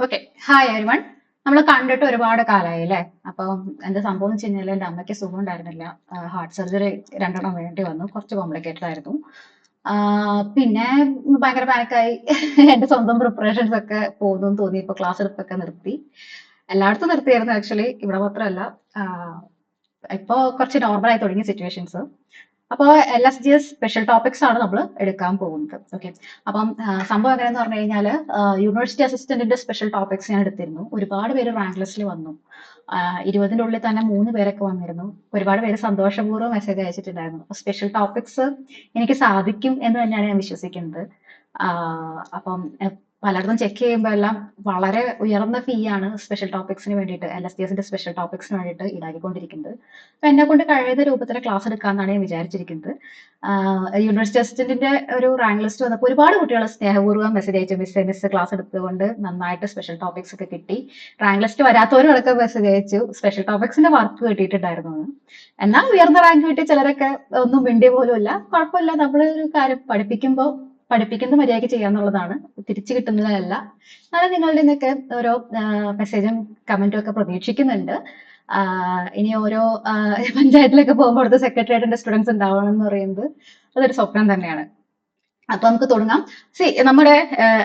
Okay. Hi everyone. നമ്മൾ കണ്ടിട്ട് ഒരുപാട് കാലമായി അല്ലേ? അപ്പം എന്താ സംഭവം എന്ന് വെച്ച് കഴിഞ്ഞാൽ എൻ്റെ അമ്മയ്ക്ക് സുഖം ഉണ്ടായിരുന്നില്ല. ഹാർട്ട് സർജറി രണ്ടെണ്ണം വേണ്ടി വന്നു. കുറച്ച് കോംപ്ലിക്കേറ്റഡ് ആയിരുന്നു. പിന്നെ ഭയങ്കര പാനിക്കായി. എൻ്റെ സ്വന്തം പ്രിപ്പറേഷൻസ് ഒക്കെ പോകുന്നു എന്ന് തോന്നി. ഇപ്പൊ ക്ലാസ് എടുപ്പൊക്കെ നിർത്തി. എല്ലായിടത്തും നിർത്തിയായിരുന്നു ആക്ച്വലി. ഇവിടെ മാത്രമല്ല. ഇപ്പൊ കുറച്ച് നോർമൽ ആയി തുടങ്ങിയ സിറ്റുവേഷൻസ്. അപ്പോൾ LSGS സ്പെഷ്യൽ ടോപ്പിക്സ് ആണ് നമ്മൾ എടുക്കാൻ പോകുന്നത്. ഓക്കെ. അപ്പം സംഭവം എങ്ങനെയെന്ന് പറഞ്ഞു കഴിഞ്ഞാൽ യൂണിവേഴ്സിറ്റി അസിസ്റ്റന്റിന്റെ സ്പെഷ്യൽ ടോപ്പിക്സ് ഞാൻ എടുത്തിരുന്നു. ഒരുപാട് പേര് റാങ്ക് ലിസ്റ്റിൽ വന്നു. 20ന്റെ ഉള്ളിൽ തന്നെ 3 പേരൊക്കെ വന്നിരുന്നു. ഒരുപാട് പേര് സന്തോഷപൂർവ്വം മെസ്സേജ് അയച്ചിട്ടുണ്ടായിരുന്നു. അപ്പൊ സ്പെഷ്യൽ ടോപ്പിക്സ് എനിക്ക് സാധിക്കും എന്ന് തന്നെയാണ് ഞാൻ വിശ്വസിക്കുന്നത്. അപ്പം പലയിടത്തും ചെക്ക് ചെയ്യുമ്പോൾ എല്ലാം വളരെ ഉയർന്ന ഫീ ആണ് സ്പെഷ്യൽ ടോപ്പിക്സിന് വേണ്ടിയിട്ട്, LSGSന്റെ സ്പെഷ്യൽ ടോപ്പിക്സിന് വേണ്ടിയിട്ട് ഈടാക്കിക്കൊണ്ടിരിക്കുന്നത്. അപ്പൊ എന്നെ കൊണ്ട് കഴിയുന്ന രൂപത്തിൽ ക്ലാസ് എടുക്കാമെന്നാണ് ഞാൻ വിചാരിച്ചിരിക്കുന്നത്. യൂണിവേഴ്സിറ്റി അസിസ്റ്റന്റിന്റെ ഒരു റാങ്ക് ലിസ്റ്റ് വന്നപ്പോൾ ഒരുപാട് കുട്ടികൾ സ്നേഹപൂർവ്വം മെസ്സേജ് അയച്ചു, മിസ് ക്ലാസ് എടുത്തുകൊണ്ട് നന്നായിട്ട് സ്പെഷ്യൽ ടോപ്പിക്സ് ഒക്കെ കിട്ടി. റാങ്ക് ലിസ്റ്റ് വരാത്തവരും അടക്കം മെസ്സേജ് അയച്ചു സ്പെഷ്യൽ ടോപ്പിക്സിന്റെ വർക്ക് കിട്ടിയിട്ടുണ്ടായിരുന്നു എന്ന്. എന്നാൽ ഉയർന്ന റാങ്ക് കിട്ടി ചിലരൊക്കെ ഒന്നും മിണ്ടിയ പോലും ഇല്ല. കുഴപ്പമില്ല, നമ്മൾ ഒരു കാര്യം പഠിപ്പിക്കുന്നത് മര്യാദയ്ക്ക് ചെയ്യാന്നുള്ളതാണ്, തിരിച്ചു കിട്ടുന്നതല്ല. എന്നാലും നിങ്ങളുടെ നിന്നൊക്കെ ഓരോ മെസ്സേജും കമന്റും ഒക്കെ പ്രതീക്ഷിക്കുന്നുണ്ട്. ഇനി ഓരോ പഞ്ചായത്തിലൊക്കെ പോകുമ്പോൾ അവിടുത്തെ സെക്രട്ടേറിയറ്റിന്റെ സ്റ്റുഡൻസ് ഉണ്ടാവണം എന്ന് പറയുന്നത് അതൊരു സ്വപ്നം തന്നെയാണ്. അപ്പൊ നമുക്ക് തുടങ്ങാം. നമ്മുടെ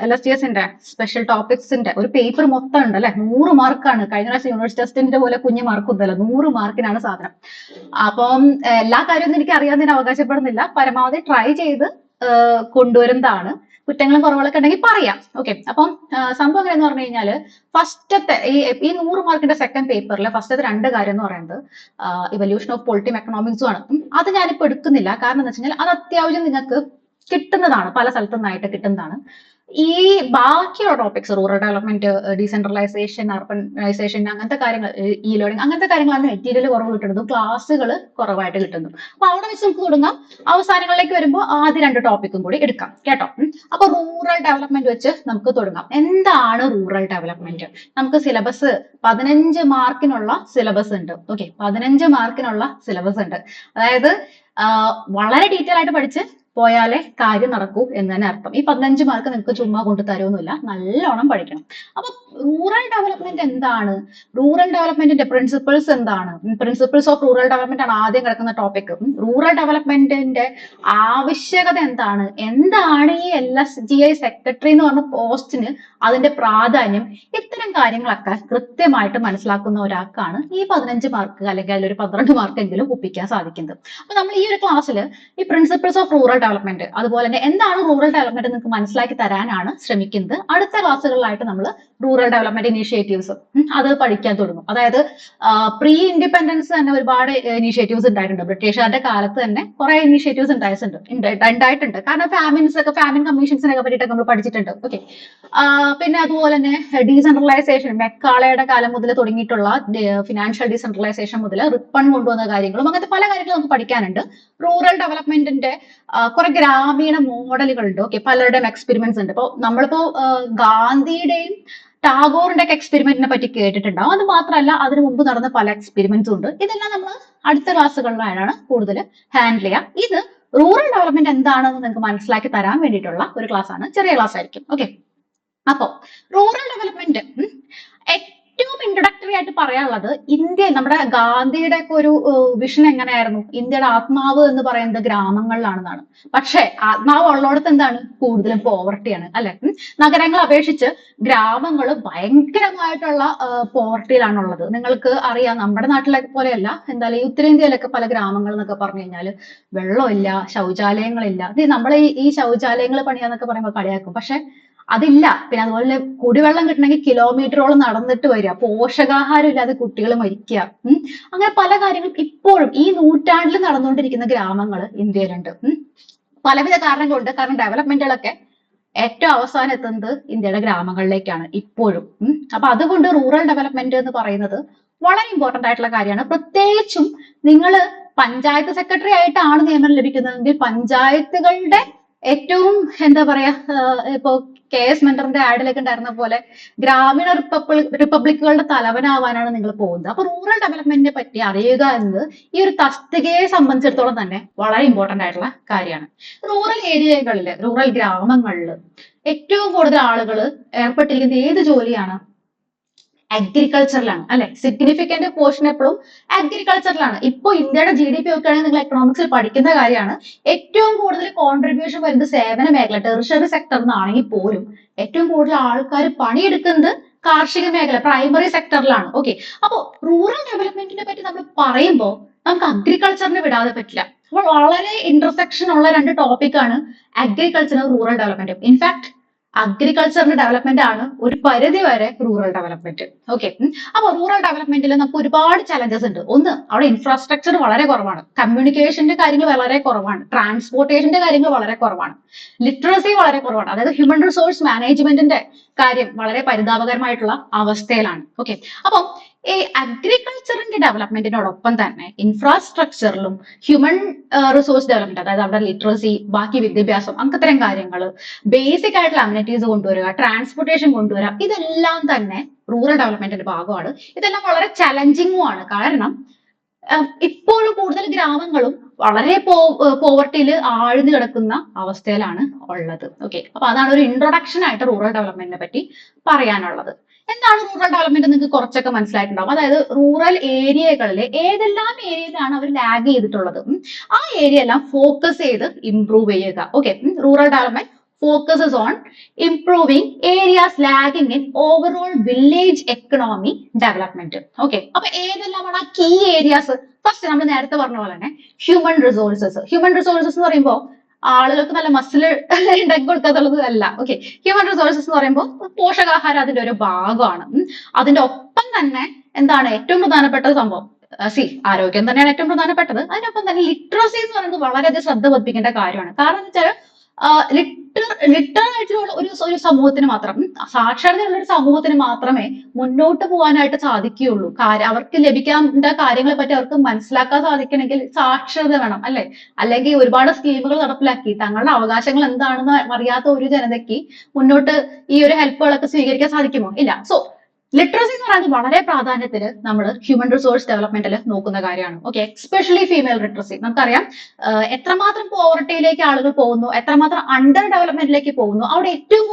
LSGSന്റെ സ്പെഷ്യൽ ടോപ്പിക്സിന്റെ ഒരു പേപ്പർ മൊത്തം ഉണ്ട് അല്ലെ. 100 മാർക്കാണ്. കഴിഞ്ഞ പ്രാവശ്യം യൂണിവേഴ്സിറ്റി അസിസ്റ്റന്റിന്റെ പോലെ കുഞ്ഞു മാർക്ക് ഒന്നുമല്ല, 100 മാർക്കിനാണ് സാധനം. അപ്പം എല്ലാ കാര്യമൊന്നും എനിക്ക് അറിയാൻ ഞാൻ അവകാശപ്പെടുന്നില്ല. പരമാവധി ട്രൈ ചെയ്ത് കൊണ്ടുവരുന്നതാണ്. കുറ്റങ്ങളും കുറവുകളൊക്കെ ഉണ്ടെങ്കിൽ പറയാം. ഓക്കെ. അപ്പം സംഭവം എങ്ങനെയെന്ന് പറഞ്ഞു കഴിഞ്ഞാൽ ഫസ്റ്റത്തെ ഈ 100 മാർക്കിന്റെ സെക്കൻഡ് പേപ്പറിൽ ഫസ്റ്റത്തെ 2 കാര്യം എന്ന് പറയുന്നത് ഇവല്യൂഷൻ ഓഫ് പൊളിറ്റിം എക്കണോമിക്സും ആണ്. അത് ഞാനിപ്പോ എടുക്കുന്നില്ല. കാരണം എന്താ വെച്ച് കഴിഞ്ഞാൽ അത് അത്യാവശ്യം നിങ്ങൾക്ക് കിട്ടുന്നതാണ്, പല സ്ഥലത്തു നിന്നായിട്ട് കിട്ടുന്നതാണ്. ഈ ബാക്കിയുള്ള topics rural development, decentralisation, urbanisation, അങ്ങനത്തെ കാര്യങ്ങൾ, ഇ ലേണിംഗ്, അങ്ങനത്തെ കാര്യങ്ങളാണ് മെറ്റീരിയൽ കുറവ് കിട്ടുന്നതും ക്ലാസ്സുകൾ കുറവായിട്ട് കിട്ടുന്നു. അപ്പൊ അവിടെ വെച്ച് നമുക്ക് തുടങ്ങാം. അവസാനങ്ങളിലേക്ക് വരുമ്പോൾ ആദ്യ 2 ടോപ്പിക്കും കൂടി എടുക്കാം കേട്ടോ. അപ്പൊ റൂറൽ ഡെവലപ്മെന്റ് വെച്ച് നമുക്ക് തുടങ്ങാം. എന്താണ് റൂറൽ ഡെവലപ്മെന്റ്? നമുക്ക് സിലബസ് 15 മാർക്കിനുള്ള സിലബസ് ഉണ്ട്. ഓക്കെ, 15 മാർക്കിനുള്ള സിലബസ് ഉണ്ട്. അതായത് വളരെ ഡീറ്റെയിൽ ആയിട്ട് പഠിച്ച് പോയാലേ കാര്യം നടക്കൂ എന്ന് തന്നെ അർത്ഥം. ഈ 15 മാർക്ക് നിങ്ങൾക്ക് ചുമ്മാ കൊണ്ടു തരുമൊന്നുമില്ല, നല്ലോണം പഠിക്കണം. അപ്പൊ റൂറൽ ഡെവലപ്മെന്റ് എന്താണ്? റൂറൽ ഡെവലപ്മെന്റിന്റെ പ്രിൻസിപ്പിൾസ് എന്താണ്? പ്രിൻസിപ്പിൾസ് ഓഫ് റൂറൽ ഡെവലപ്മെന്റ് ആണ് ആദ്യം കിടക്കുന്ന ടോപ്പിക്. റൂറൽ ഡെവലപ്മെന്റിന്റെ ആവശ്യകത എന്താണ്? എന്താണ് ഈ LSGI സെക്രട്ടറി എന്ന് പറഞ്ഞ പോസ്റ്റിന് അതിന്റെ പ്രാധാന്യം? ഇത്തരം കാര്യങ്ങളൊക്കെ കൃത്യമായിട്ട് മനസ്സിലാക്കുന്ന ഒരാൾക്കാണ് ഈ 15 മാർക്ക് അല്ലെങ്കിൽ അതിലൊരു 12 മാർക്കെങ്കിലും ഒപ്പിക്കാൻ സാധിക്കുന്നത്. അപ്പൊ നമ്മൾ ഈ ഒരു ക്ലാസ്സിൽ ഈ പ്രിൻസിപ്പിൾസ് ഓഫ് റൂറൽ ഡെവലപ്മെന്റ്, അതുപോലെ തന്നെ എന്താണ് റൂറൽ ഡെവലപ്മെന്റ് നിങ്ങൾക്ക് മനസ്സിലാക്കി തരാനാണ് ശ്രമിക്കുന്നത്. അടുത്ത ക്ലാസ്സുകളിലായിട്ട് നമ്മൾ റൂറൽ ഡെവലപ്മെന്റ് ഇനീഷ്യേറ്റീവ്സ് അത് പഠിക്കാൻ തുടങ്ങും. അതായത് പ്രീ ഇൻഡിപെൻഡൻസ് തന്നെ ഒരുപാട് ഇനീഷ്യേറ്റീവ്സ് ഉണ്ടായിട്ടുണ്ട്. ബ്രിട്ടീഷുകാരുടെ കാലത്ത് തന്നെ കുറെ ഇനീഷ്യേറ്റീവ്സ് ഉണ്ടായിട്ടുണ്ട്. കാരണം ഫാമിൻ കമ്മീഷൻസിനൊക്കെ പറ്റിയിട്ട് നമ്മൾ പഠിച്ചിട്ടുണ്ട്. ഓക്കെ. പിന്നെ അതുപോലെ തന്നെ ഡീസെൻട്രലൈസേഷൻ, മെക്കാളയുടെ കാലം മുതൽ തുടങ്ങിയിട്ടുള്ള ഫിനാൻഷ്യൽ ഡീസെൻട്രലൈസേഷൻ മുതൽ റിപ്പൺ കൊണ്ടുവന്ന കാര്യങ്ങളും അങ്ങനത്തെ പല കാര്യങ്ങളും നമുക്ക് പഠിക്കാനുണ്ട്. റൂറൽ ഡെവലപ്മെന്റിന്റെ കുറെ ഗ്രാമീണ മോഡലുകളുണ്ട്. ഓക്കെ, പലരുടെയും എക്സ്പെരിമെന്റ്സ് ഉണ്ട്. ഇപ്പൊ നമ്മളിപ്പോ ഗാന്ധിയുടെയും ടാഗോറിന്റെ ഒക്കെ എക്സ്പെരിമെന്റിനെ പറ്റി കേട്ടിട്ടുണ്ടാവും. അത് മാത്രമല്ല അതിനു മുമ്പ് നടന്ന പല എക്സ്പെരിമെന്റ്സും ഉണ്ട്. ഇതെല്ലാം നമ്മൾ അടുത്ത ക്ലാസ്സുകളിലാണ് കൂടുതൽ ഹാൻഡിൽ ചെയ്യാം. ഇത് റൂറൽ ഡെവലപ്മെന്റ് എന്താണെന്ന് നിങ്ങൾക്ക് മനസ്സിലാക്കി തരാൻ വേണ്ടിയിട്ടുള്ള ഒരു ക്ലാസ് ആണ്. ചെറിയ ക്ലാസ് ആയിരിക്കും. ഓക്കെ. അപ്പൊ റൂറൽ ഡെവലപ്മെന്റ് ഏറ്റവും ഇൻട്രൊഡക്ടറി ആയിട്ട് പറയാനുള്ളത് ഇന്ത്യ, നമ്മുടെ ഗാന്ധിയുടെ ഒക്കെ ഒരു വിഷൻ എങ്ങനെയായിരുന്നു? ഇന്ത്യയുടെ ആത്മാവ് എന്ന് പറയുന്നത് ഗ്രാമങ്ങളിലാണെന്നാണ്. പക്ഷെ ആത്മാവ് ഉള്ളിടത്ത് എന്താണ്? കൂടുതലും പോവർട്ടിയാണ് അല്ലെ. നഗരങ്ങളെ അപേക്ഷിച്ച് ഗ്രാമങ്ങൾ ഭയങ്കരമായിട്ടുള്ള പോവർട്ടിയിലാണുള്ളത്. നിങ്ങൾക്ക് അറിയാം, നമ്മുടെ നാട്ടിലെ പോലെയല്ല, എന്തായാലും ഉത്തരേന്ത്യയിലൊക്കെ പല ഗ്രാമങ്ങൾ എന്നൊക്കെ പറഞ്ഞു കഴിഞ്ഞാൽ വെള്ളമില്ല, ശൗചാലയങ്ങളില്ല. നമ്മളെ ഈ ശൗചാലയങ്ങൾ പണിയാന്നൊക്കെ പറയുമ്പോൾ കളിയാക്കും. പക്ഷെ അതില്ല. പിന്നെ അതുപോലെ കുടിവെള്ളം കിട്ടണമെങ്കിൽ കിലോമീറ്ററോളം നടന്നിട്ട് വരിക, പോഷകാഹാരം ഇല്ലാതെ കുട്ടികൾ മരിക്കുക. അങ്ങനെ പല കാര്യങ്ങളും ഇപ്പോഴും ഈ നൂറ്റാണ്ടിൽ നടന്നുകൊണ്ടിരിക്കുന്ന ഗ്രാമങ്ങൾ ഇന്ത്യയിലുണ്ട്. പലവിധ കാരണം കൊണ്ട്. കാരണം ഡെവലപ്മെന്റുകളൊക്കെ ഏറ്റവും അവസാനം എത്തുന്നത് ഇന്ത്യയുടെ ഗ്രാമങ്ങളിലേക്കാണ് ഇപ്പോഴും. അപ്പൊ അതുകൊണ്ട് റൂറൽ ഡെവലപ്മെന്റ് എന്ന് പറയുന്നത് വളരെ ഇമ്പോർട്ടന്റ് ആയിട്ടുള്ള കാര്യമാണ്. പ്രത്യേകിച്ചും നിങ്ങൾ പഞ്ചായത്ത് സെക്രട്ടറി ആയിട്ടാണ് നിയമനം ലഭിക്കുന്നതെങ്കിൽ പഞ്ചായത്തുകളുടെ ഏറ്റവും എന്താ പറയാ ഇപ്പോ KS മെന്ററിന്റെ ആഡിലൊക്കെ ഉണ്ടായിരുന്ന പോലെ ഗ്രാമീണ റിപ്പബ്ലിക്കുകളുടെ തലവനാവാനാണ് നിങ്ങൾ പോകുന്നത്. അപ്പൊ റൂറൽ ഡെവലപ്മെന്റിനെ പറ്റി അറിയുക എന്നത് ഈ ഒരു തസ്തികയെ സംബന്ധിച്ചിടത്തോളം തന്നെ വളരെ ഇമ്പോർട്ടന്റ് ആയിട്ടുള്ള കാര്യമാണ്. റൂറൽ ഏരിയകളില്, റൂറൽ ഗ്രാമങ്ങളിൽ ഏറ്റവും കൂടുതൽ ആളുകൾ ഏർപ്പെട്ടിരിക്കുന്ന ഏത് ജോലിയാണ്? അഗ്രികൾച്ചറിലാണ് അല്ലെ. സിഗ്നിഫിക്കന്റ് പോർഷൻ എപ്പോഴും അഗ്രികൾച്ചറിലാണ്. ഇപ്പൊ ഇന്ത്യയുടെ GDP നോക്കുകയാണെങ്കിൽ നിങ്ങൾ എക്കണോമിക്സിൽ പഠിക്കുന്ന കാര്യമാണ്. ഏറ്റവും കൂടുതൽ കോൺട്രിബ്യൂഷൻ വരുന്നത് സേവന മേഖല, ടെറിഷറി സെക്ടറിൽ നിന്നാണെങ്കിൽ പോലും ഏറ്റവും കൂടുതൽ ആൾക്കാർ പണിയെടുക്കുന്നത് കാർഷിക മേഖല, പ്രൈമറി സെക്ടറിലാണ്. ഓക്കെ, അപ്പൊ റൂറൽ ഡെവലപ്മെന്റിനെ പറ്റി നമ്മൾ പറയുമ്പോൾ നമുക്ക് അഗ്രികൾച്ചറിനെ വിടാതെ പറ്റില്ല. അപ്പോൾ വളരെ ഇന്റർസെക്ഷൻ ഉള്ള രണ്ട് ടോപ്പിക്കാണ് അഗ്രികൾച്ചറും റൂറൽ ഡെവലപ്മെന്റും. ഇൻഫാക്ട് അഗ്രികൾച്ചറിന്റെ ഡെവലപ്മെന്റ് ആണ് ഒരു പരിധി വരെ റൂറൽ ഡെവലപ്മെന്റ്. ഓക്കെ, അപ്പൊ റൂറൽ ഡെവലപ്മെന്റിൽ നമുക്ക് ഒരുപാട് ചലഞ്ചസ് ഉണ്ട്. ഒന്ന്, അവിടെ ഇൻഫ്രാസ്ട്രക്ചർ വളരെ കുറവാണ്, കമ്മ്യൂണിക്കേഷന്റെ കാര്യങ്ങൾ വളരെ കുറവാണ്, ട്രാൻസ്പോർട്ടേഷന്റെ കാര്യങ്ങൾ വളരെ കുറവാണ്, ലിറ്ററസി വളരെ കുറവാണ്. അതായത് ഹ്യൂമൻ റിസോഴ്സ് മാനേജ്മെന്റിന്റെ കാര്യം വളരെ പരിതാപകരമായിട്ടുള്ള അവസ്ഥയിലാണ്. ഓക്കെ, അപ്പം ഈ അഗ്രികൾച്ചറിന്റെ ഡെവലപ്മെന്റിനോടൊപ്പം തന്നെ ഇൻഫ്രാസ്ട്രക്ചറിലും ഹ്യൂമൻ റിസോഴ്സ് ഡെവലപ്മെന്റ്, അതായത് അവിടെ ലിറ്ററസി, ബാക്കി വിദ്യാഭ്യാസം, അങ്ങനത്തെ കാര്യങ്ങൾ, ബേസിക് ആയിട്ടുള്ള അമ്യൂണിറ്റീസ് കൊണ്ടുവരിക, ട്രാൻസ്പോർട്ടേഷൻ കൊണ്ടുവരിക, ഇതെല്ലാം തന്നെ റൂറൽ ഡെവലപ്മെന്റിന്റെ ഭാഗമാണ്. ഇതെല്ലാം വളരെ ചലഞ്ചിങ്ങും ആണ്. കാരണം ഇപ്പോഴും കൂടുതൽ ഗ്രാമങ്ങളും വളരെ പോവർട്ടിയിൽ ആഴ്ന്നു കിടക്കുന്ന അവസ്ഥയിലാണ് ഉള്ളത്. ഓക്കെ, അപ്പൊ അതാണ് ഒരു ഇൻട്രൊഡക്ഷൻ ആയിട്ട് റൂറൽ ഡെവലപ്മെന്റിനെ പറ്റി പറയാനുള്ളത്. എന്താണ് റൂറൽ ഡെവലപ്മെന്റ് നിങ്ങൾക്ക് കുറച്ചൊക്കെ മനസ്സിലായിട്ടുണ്ടാവും. അതായത് റൂറൽ ഏരിയകളിൽ ഏതെല്ലാം ഏരിയയിലാണ് അവർ ലാഗ് ചെയ്തിട്ടുള്ളത്, ആ ഏരിയ എല്ലാം ഫോക്കസ് ചെയ്ത് ഇംപ്രൂവ് ചെയ്യുക. Okay, rural development focuses on improving areas lagging in overall village economy development. Okay, അപ്പൊ ഏതെല്ലാമാണ് ആ കീ ഏരിയാസ്? ഫസ്റ്റ് നമ്മൾ നേരത്തെ പറഞ്ഞ പോലെ തന്നെ ഹ്യൂമൻ റിസോഴ്സസ്. ഹ്യൂമൻ റിസോഴ്സസ് എന്ന് പറയുമ്പോൾ ആളുകൾക്ക് നല്ല മസിൽ ഉണ്ടാക്കി കൊടുക്കാത്തുള്ളത് അല്ല. ഓക്കെ, ഹ്യൂമൻ റിസോഴ്സസ് എന്ന് പറയുമ്പോൾ പോഷകാഹാരം അതിന്റെ ഒരു ഭാഗമാണ്. അതിന്റെ ഒപ്പം തന്നെ എന്താണ് ഏറ്റവും പ്രധാനപ്പെട്ട സംഭവം? ആരോഗ്യം തന്നെയാണ് ഏറ്റവും പ്രധാനപ്പെട്ടത്. അതിനൊപ്പം തന്നെ ലിറ്ററസി എന്ന് പറയുന്നത് വളരെയധികം ശ്രദ്ധ പതിപ്പിക്കേണ്ട കാര്യമാണ്. കാരണം എന്താ വെച്ചാൽ ലിറ്റർ ആയിട്ടുള്ള ഒരു സമൂഹത്തിന് മാത്രം, സാക്ഷരതയുള്ള ഒരു സമൂഹത്തിന് മാത്രമേ മുന്നോട്ട് പോകാനായിട്ട് സാധിക്കുകയുള്ളൂ. അവർക്ക് ലഭിക്കേണ്ട കാര്യങ്ങളെ പറ്റി അവർക്ക് മനസ്സിലാക്കാൻ സാധിക്കണമെങ്കിൽ സാക്ഷരത വേണം അല്ലെ. അല്ലെങ്കിൽ ഒരുപാട് സ്കീമുകൾ നടപ്പിലാക്കി തങ്ങളുടെ അവകാശങ്ങൾ എന്താണെന്ന് അറിയാത്ത ഒരു ജനതയ്ക്ക് മുന്നോട്ട് ഈ ഒരു ഹെൽപ്പുകളൊക്കെ സ്വീകരിക്കാൻ സാധിക്കുമോ? ഇല്ല. സോ ലിറ്ററസി എന്ന് പറയുന്നത് വളരെ പ്രാധാന്യത്തിൽ നമ്മൾ ഹ്യൂമൻ റിസോഴ്സ് ഡെവലപ്മെന്റിൽ നോക്കുന്ന കാര്യമാണ്. Okay, especially female literacy. നമുക്കറിയാം എത്രമാത്രം പോവർട്ടിയിലേക്ക് ആളുകൾ പോകുന്നു, എത്രമാത്രം അണ്ടർ ഡെവലപ്മെന്റിലേക്ക് പോകുന്നു, അവിടെ ഏറ്റവും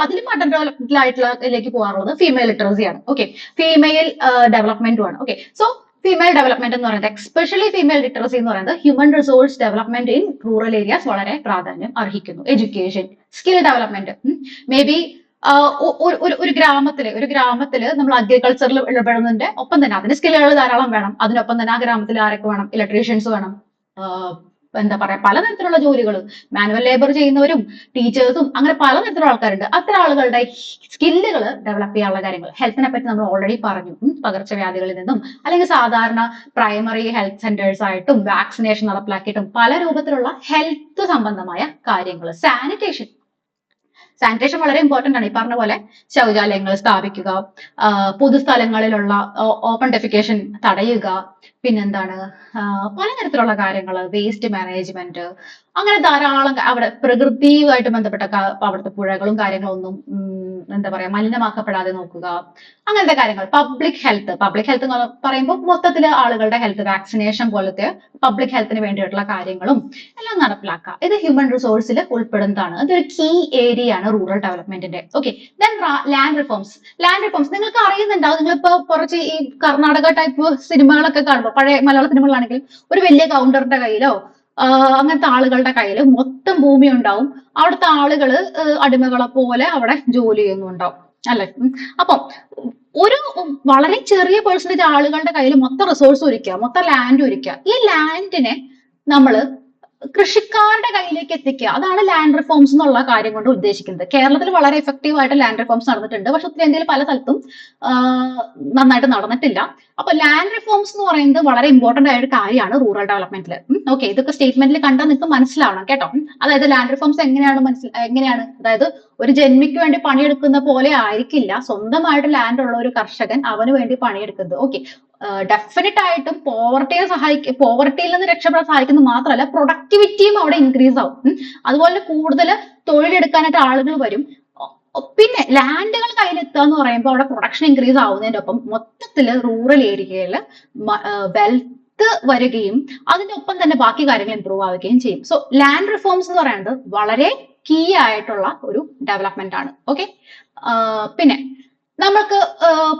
അതിലും അണ്ടർ ഡെവലപ്മെന്റിലേക്ക് പോകാറുള്ളത് ഫീമെയിൽ ലിറ്ററസിയാണ്. ഓക്കെ, ഫീമെയിൽ ഡെവലപ്മെന്റും ആണ്. ഓക്കെ, സോ ഫീമെയിൽ ഡെവലപ്മെന്റ് എന്ന് പറയുന്നത്, എക്സ്പെഷ്യലി ഫീമെയിൽ ലിറ്ററസി എന്ന് പറയുന്നത് human resource development in rural areas വളരെ പ്രാധാന്യം അർഹിക്കുന്നു. Education, skill development, may be ഒരു ഗ്രാമത്തില് നമ്മൾ അഗ്രികൾച്ചറിൽ ഇടപെടുന്നതിന്റെ ഒപ്പം തന്നെ അതിന് സ്കില്ലുകൾ ധാരാളം വേണം. അതിനൊപ്പം തന്നെ ആ ഗ്രാമത്തിൽ ആരൊക്കെ വേണം? ഇലക്ട്രീഷ്യൻസ് വേണം, എന്താ പറയാ പലതരത്തിലുള്ള ജോലികൾ, മാനുവൽ ലേബർ ചെയ്യുന്നവരും ടീച്ചേഴ്സും, അങ്ങനെ പലതരത്തിലുള്ള ആൾക്കാരുണ്ട്. അത്തരം ആളുകളുടെ സ്കില്ലുകൾ ഡെവലപ്പ് ചെയ്യാനുള്ള കാര്യങ്ങൾ. ഹെൽത്തിനെ പറ്റി നമ്മൾ ഓൾറെഡി പറഞ്ഞു. പകർച്ചവ്യാധികളിൽ നിന്നും അല്ലെങ്കിൽ സാധാരണ പ്രൈമറി ഹെൽത്ത് സെന്റേഴ്സ് ആയിട്ടും വാക്സിനേഷൻ നടപ്പിലാക്കിയിട്ടും പല രൂപത്തിലുള്ള ഹെൽത്ത് സംബന്ധമായ കാര്യങ്ങൾ. സാനിറ്റേഷൻ വളരെ ഇമ്പോർട്ടന്റ് ആണ്. ഈ പറഞ്ഞ പോലെ ശൗചാലയങ്ങൾ സ്ഥാപിക്കുക, പൊതുസ്ഥലങ്ങളിലുള്ള ഓപ്പൺ ഡെഫിക്കേഷൻ തടയുക, പിന്നെന്താണ് പലതരത്തിലുള്ള കാര്യങ്ങൾ, വേസ്റ്റ് മാനേജ്മെന്റ്, അങ്ങനെ ധാരാളം അവിടെ പ്രകൃതിയുമായിട്ട് ബന്ധപ്പെട്ട അവിടുത്തെ പുഴകളും കാര്യങ്ങളും ഒന്നും എന്താ പറയാ മലിനമാക്കപ്പെടാതെ നോക്കുക, അങ്ങനത്തെ കാര്യങ്ങൾ. പബ്ലിക് ഹെൽത്ത് എന്ന് പറയുമ്പോൾ മൊത്തത്തിൽ ആളുകളുടെ ഹെൽത്ത്, വാക്സിനേഷൻ പോലത്തെ പബ്ലിക് ഹെൽത്തിന് വേണ്ടിയിട്ടുള്ള കാര്യങ്ങളും എല്ലാം നടപ്പിലാക്കുക. ഇത് ഹ്യൂമൻ റിസോഴ്സിൽ ഉൾപ്പെടുന്നതാണ്. അതൊരു കീ ഏരിയ ആണ് റൂറൽ ഡെവലപ്മെന്റിന്റെ. Okay, then land reforms. നിങ്ങൾക്ക് അറിയുന്നുണ്ടാവും, നിങ്ങളിപ്പോ കുറച്ച് ഈ കർണാടക ടൈപ്പ് സിനിമകളൊക്കെ കാണുമ്പോൾ, പഴയ മലയാള സിനിമകളാണെങ്കിൽ ഒരു വലിയ കൗണ്ടറിന്റെ കയ്യിലോ അങ്ങനത്തെ ആളുകളുടെ കയ്യിൽ മൊത്തം ഭൂമി ഉണ്ടാവും. അവിടുത്തെ ആളുകള് അടിമകളെ പോലെ അവിടെ ജോലി ചെയ്യുന്നുണ്ടാവും അല്ലെ. അപ്പം ഒരു വളരെ ചെറിയ പെർസെന്റേജ് ആളുകളുടെ കയ്യിൽ മൊത്തം റിസോഴ്സ് ഒരുക്കുക, മൊത്തം ലാൻഡ് ഒരുക്കുക. ഈ ലാൻഡിനെ നമ്മള് കൃഷിക്കാരുടെ കയ്യിലേക്ക് എത്തിക്കുക. അതാണ് ലാൻഡ് റിഫോംസ് എന്നുള്ള കാര്യം കൊണ്ട് ഉദ്ദേശിക്കുന്നത്. കേരളത്തിൽ വളരെ എഫക്റ്റീവ് ആയിട്ട് ലാൻഡ് റിഫോംസ് നടന്നിട്ടുണ്ട്. പക്ഷെ ഉത്തരേന്ത്യയിൽ പല സ്ഥലത്തും നന്നായിട്ട് നടന്നിട്ടില്ല. അപ്പൊ ലാൻഡ് റിഫോംസ് എന്ന് പറയുന്നത് വളരെ ഇമ്പോർട്ടന്റ് ആയ ഒരു കാര്യമാണ് റൂറൽ ഡെവലപ്മെന്റിൽ. ഓക്കെ, ഇതൊക്കെ സ്റ്റേറ്റ്മെന്റിൽ കണ്ടാൽ നിങ്ങൾക്ക് മനസ്സിലാവണം കേട്ടോ. അതായത് ലാൻഡ് റിഫോംസ് എങ്ങനെയാണ് അതായത് ഒരു ജന്മിക്ക് വേണ്ടി പണിയെടുക്കുന്ന പോലെ ആയിരിക്കില്ല സ്വന്തമായിട്ട് ലാൻഡ് ഉള്ള ഒരു കർഷകൻ അവന് വേണ്ടി പണിയെടുക്കുന്നത്. ഓക്കെ, ഡെഫിനറ്റ് ആയിട്ടും പോവർട്ടിയിൽ നിന്ന് രക്ഷപ്പെടാൻ സഹായിക്കുന്നത് മാത്രമല്ല പ്രൊഡക്ടിവിറ്റിയും അവിടെ ഇൻക്രീസ് ആവും. അതുപോലെ കൂടുതൽ തൊഴിലെടുക്കാനായിട്ട് ആളുകൾ വരും. പിന്നെ ലാൻഡുകൾ കയ്യിലെത്തുക എന്ന് പറയുമ്പോൾ അവിടെ പ്രൊഡക്ഷൻ ഇൻക്രീസ് ആവുന്നതിന്റെ ഒപ്പം മൊത്തത്തിൽ റൂറൽ ഏരിയയിൽ വെൽത്ത് വരികയും അതിന്റെ ഒപ്പം തന്നെ ബാക്കി കാര്യങ്ങൾ ഇമ്പ്രൂവ് ആവുകയും ചെയ്യും. സോ ലാൻഡ് റിഫോംസ് എന്ന് പറയുന്നത് വളരെ കീ ആയിട്ടുള്ള ഒരു ഡെവലപ്മെന്റ് ആണ്. ഓക്കെ, പിന്നെ നമുക്ക്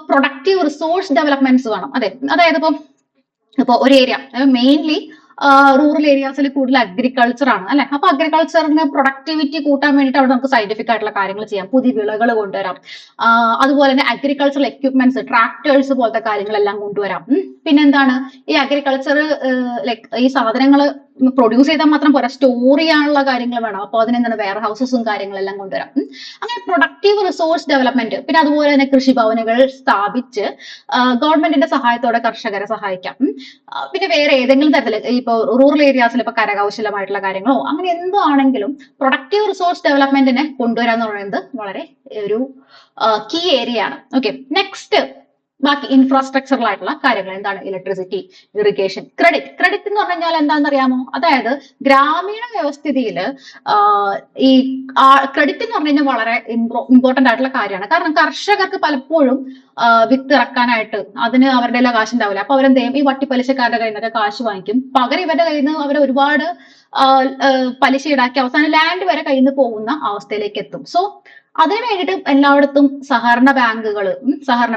പ്രൊഡക്റ്റീവ് റിസോഴ്സ് ഡെവലപ്മെന്റ്സ് വേണം. അതായത് ഇപ്പൊ ഒരു ഏരിയ മെയിൻലി റൂറൽ ഏരിയാസിൽ കൂടുതൽ അഗ്രികൾച്ചർ ആണ് അല്ലെ. അപ്പൊ അഗ്രികൾച്ചറിന് പ്രൊഡക്ടിവിറ്റി കൂട്ടാൻ വേണ്ടിയിട്ട് അവിടെ നമുക്ക് സയന്റിഫിക് ആയിട്ടുള്ള കാര്യങ്ങൾ ചെയ്യാം, പുതിയ വിളകൾ കൊണ്ടുവരാം. അതുപോലെ തന്നെ അഗ്രികൾച്ചറൽ എക്യുപ്മെന്റ്സ്, ട്രാക്ടേഴ്സ് പോലത്തെ കാര്യങ്ങളെല്ലാം കൊണ്ടുവരാം. പിന്നെന്താണ്, ഈ അഗ്രികൾച്ചർ ലൈക് ഈ സാധനങ്ങൾ പ്രൊഡ്യൂസ് ചെയ്താൽ മാത്രം പോരാ, സ്റ്റോർ ചെയ്യാനുള്ള കാര്യങ്ങൾ വേണം. അപ്പൊ അതിനെന്താണ് വെയർ ഹൗസസും കാര്യങ്ങളെല്ലാം കൊണ്ടുവരാം. അങ്ങനെ പ്രൊഡക്റ്റീവ് റിസോഴ്സ് ഡെവലപ്മെന്റ്. പിന്നെ അതുപോലെ തന്നെ കൃഷിഭവനുകൾ സ്ഥാപിച്ച് ഗവൺമെന്റിന്റെ സഹായത്തോടെ കർഷകരെ സഹായിക്കാം. പിന്നെ വേറെ ഏതെങ്കിലും തരത്തിൽ ഇപ്പൊ റൂറൽ ഏരിയാസിൽ ഇപ്പൊ കരകൗശലമായിട്ടുള്ള കാര്യങ്ങളോ അങ്ങനെ എന്താണെങ്കിലും പ്രൊഡക്റ്റീവ് റിസോഴ്സ് ഡെവലപ്മെന്റിനെ കൊണ്ടുവരാന്ന് പറയുന്നത് വളരെ ഒരു കീ ഏരിയ ആണ്. ഓക്കെ, നെക്സ്റ്റ് ബാക്കി ഇൻഫ്രാസ്ട്രക്ചറൽ ആയിട്ടുള്ള കാര്യങ്ങൾ എന്താണ്, ഇലക്ട്രിസിറ്റി, ഇറിഗേഷൻ, ക്രെഡിറ്റ് എന്ന് പറഞ്ഞു കഴിഞ്ഞാൽ എന്താണെന്ന് അറിയാമോ? അതായത് ഗ്രാമീണ വ്യവസ്ഥിതിയിൽ ഈ ക്രെഡിറ്റ് എന്ന് പറഞ്ഞു കഴിഞ്ഞാൽ വളരെ ഇമ്പോർട്ടന്റ് ആയിട്ടുള്ള കാര്യമാണ്. കാരണം കർഷകർക്ക് പലപ്പോഴും വിത്ത് ഇറക്കാനായിട്ട് അതിന് അവരുടെ എല്ലാ കാശ് ഉണ്ടാവില്ല. അപ്പൊ അവരെന്ത് ചെയ്യും, ഈ വട്ടിപ്പലിശക്കാരുടെ കയ്യിൽ നിന്നൊക്കെ കാശ് വാങ്ങിക്കും. പകരം ഇവരുടെ കയ്യിൽ നിന്ന് അവർ ഒരുപാട് പലിശ ഈടാക്കി അവസാനം ലാൻഡ് വരെ കയ്യിൽ നിന്ന് പോകുന്ന അവസ്ഥയിലേക്ക് എത്തും. സോ അതിനു വേണ്ടിയിട്ട് എല്ലായിടത്തും സഹകരണ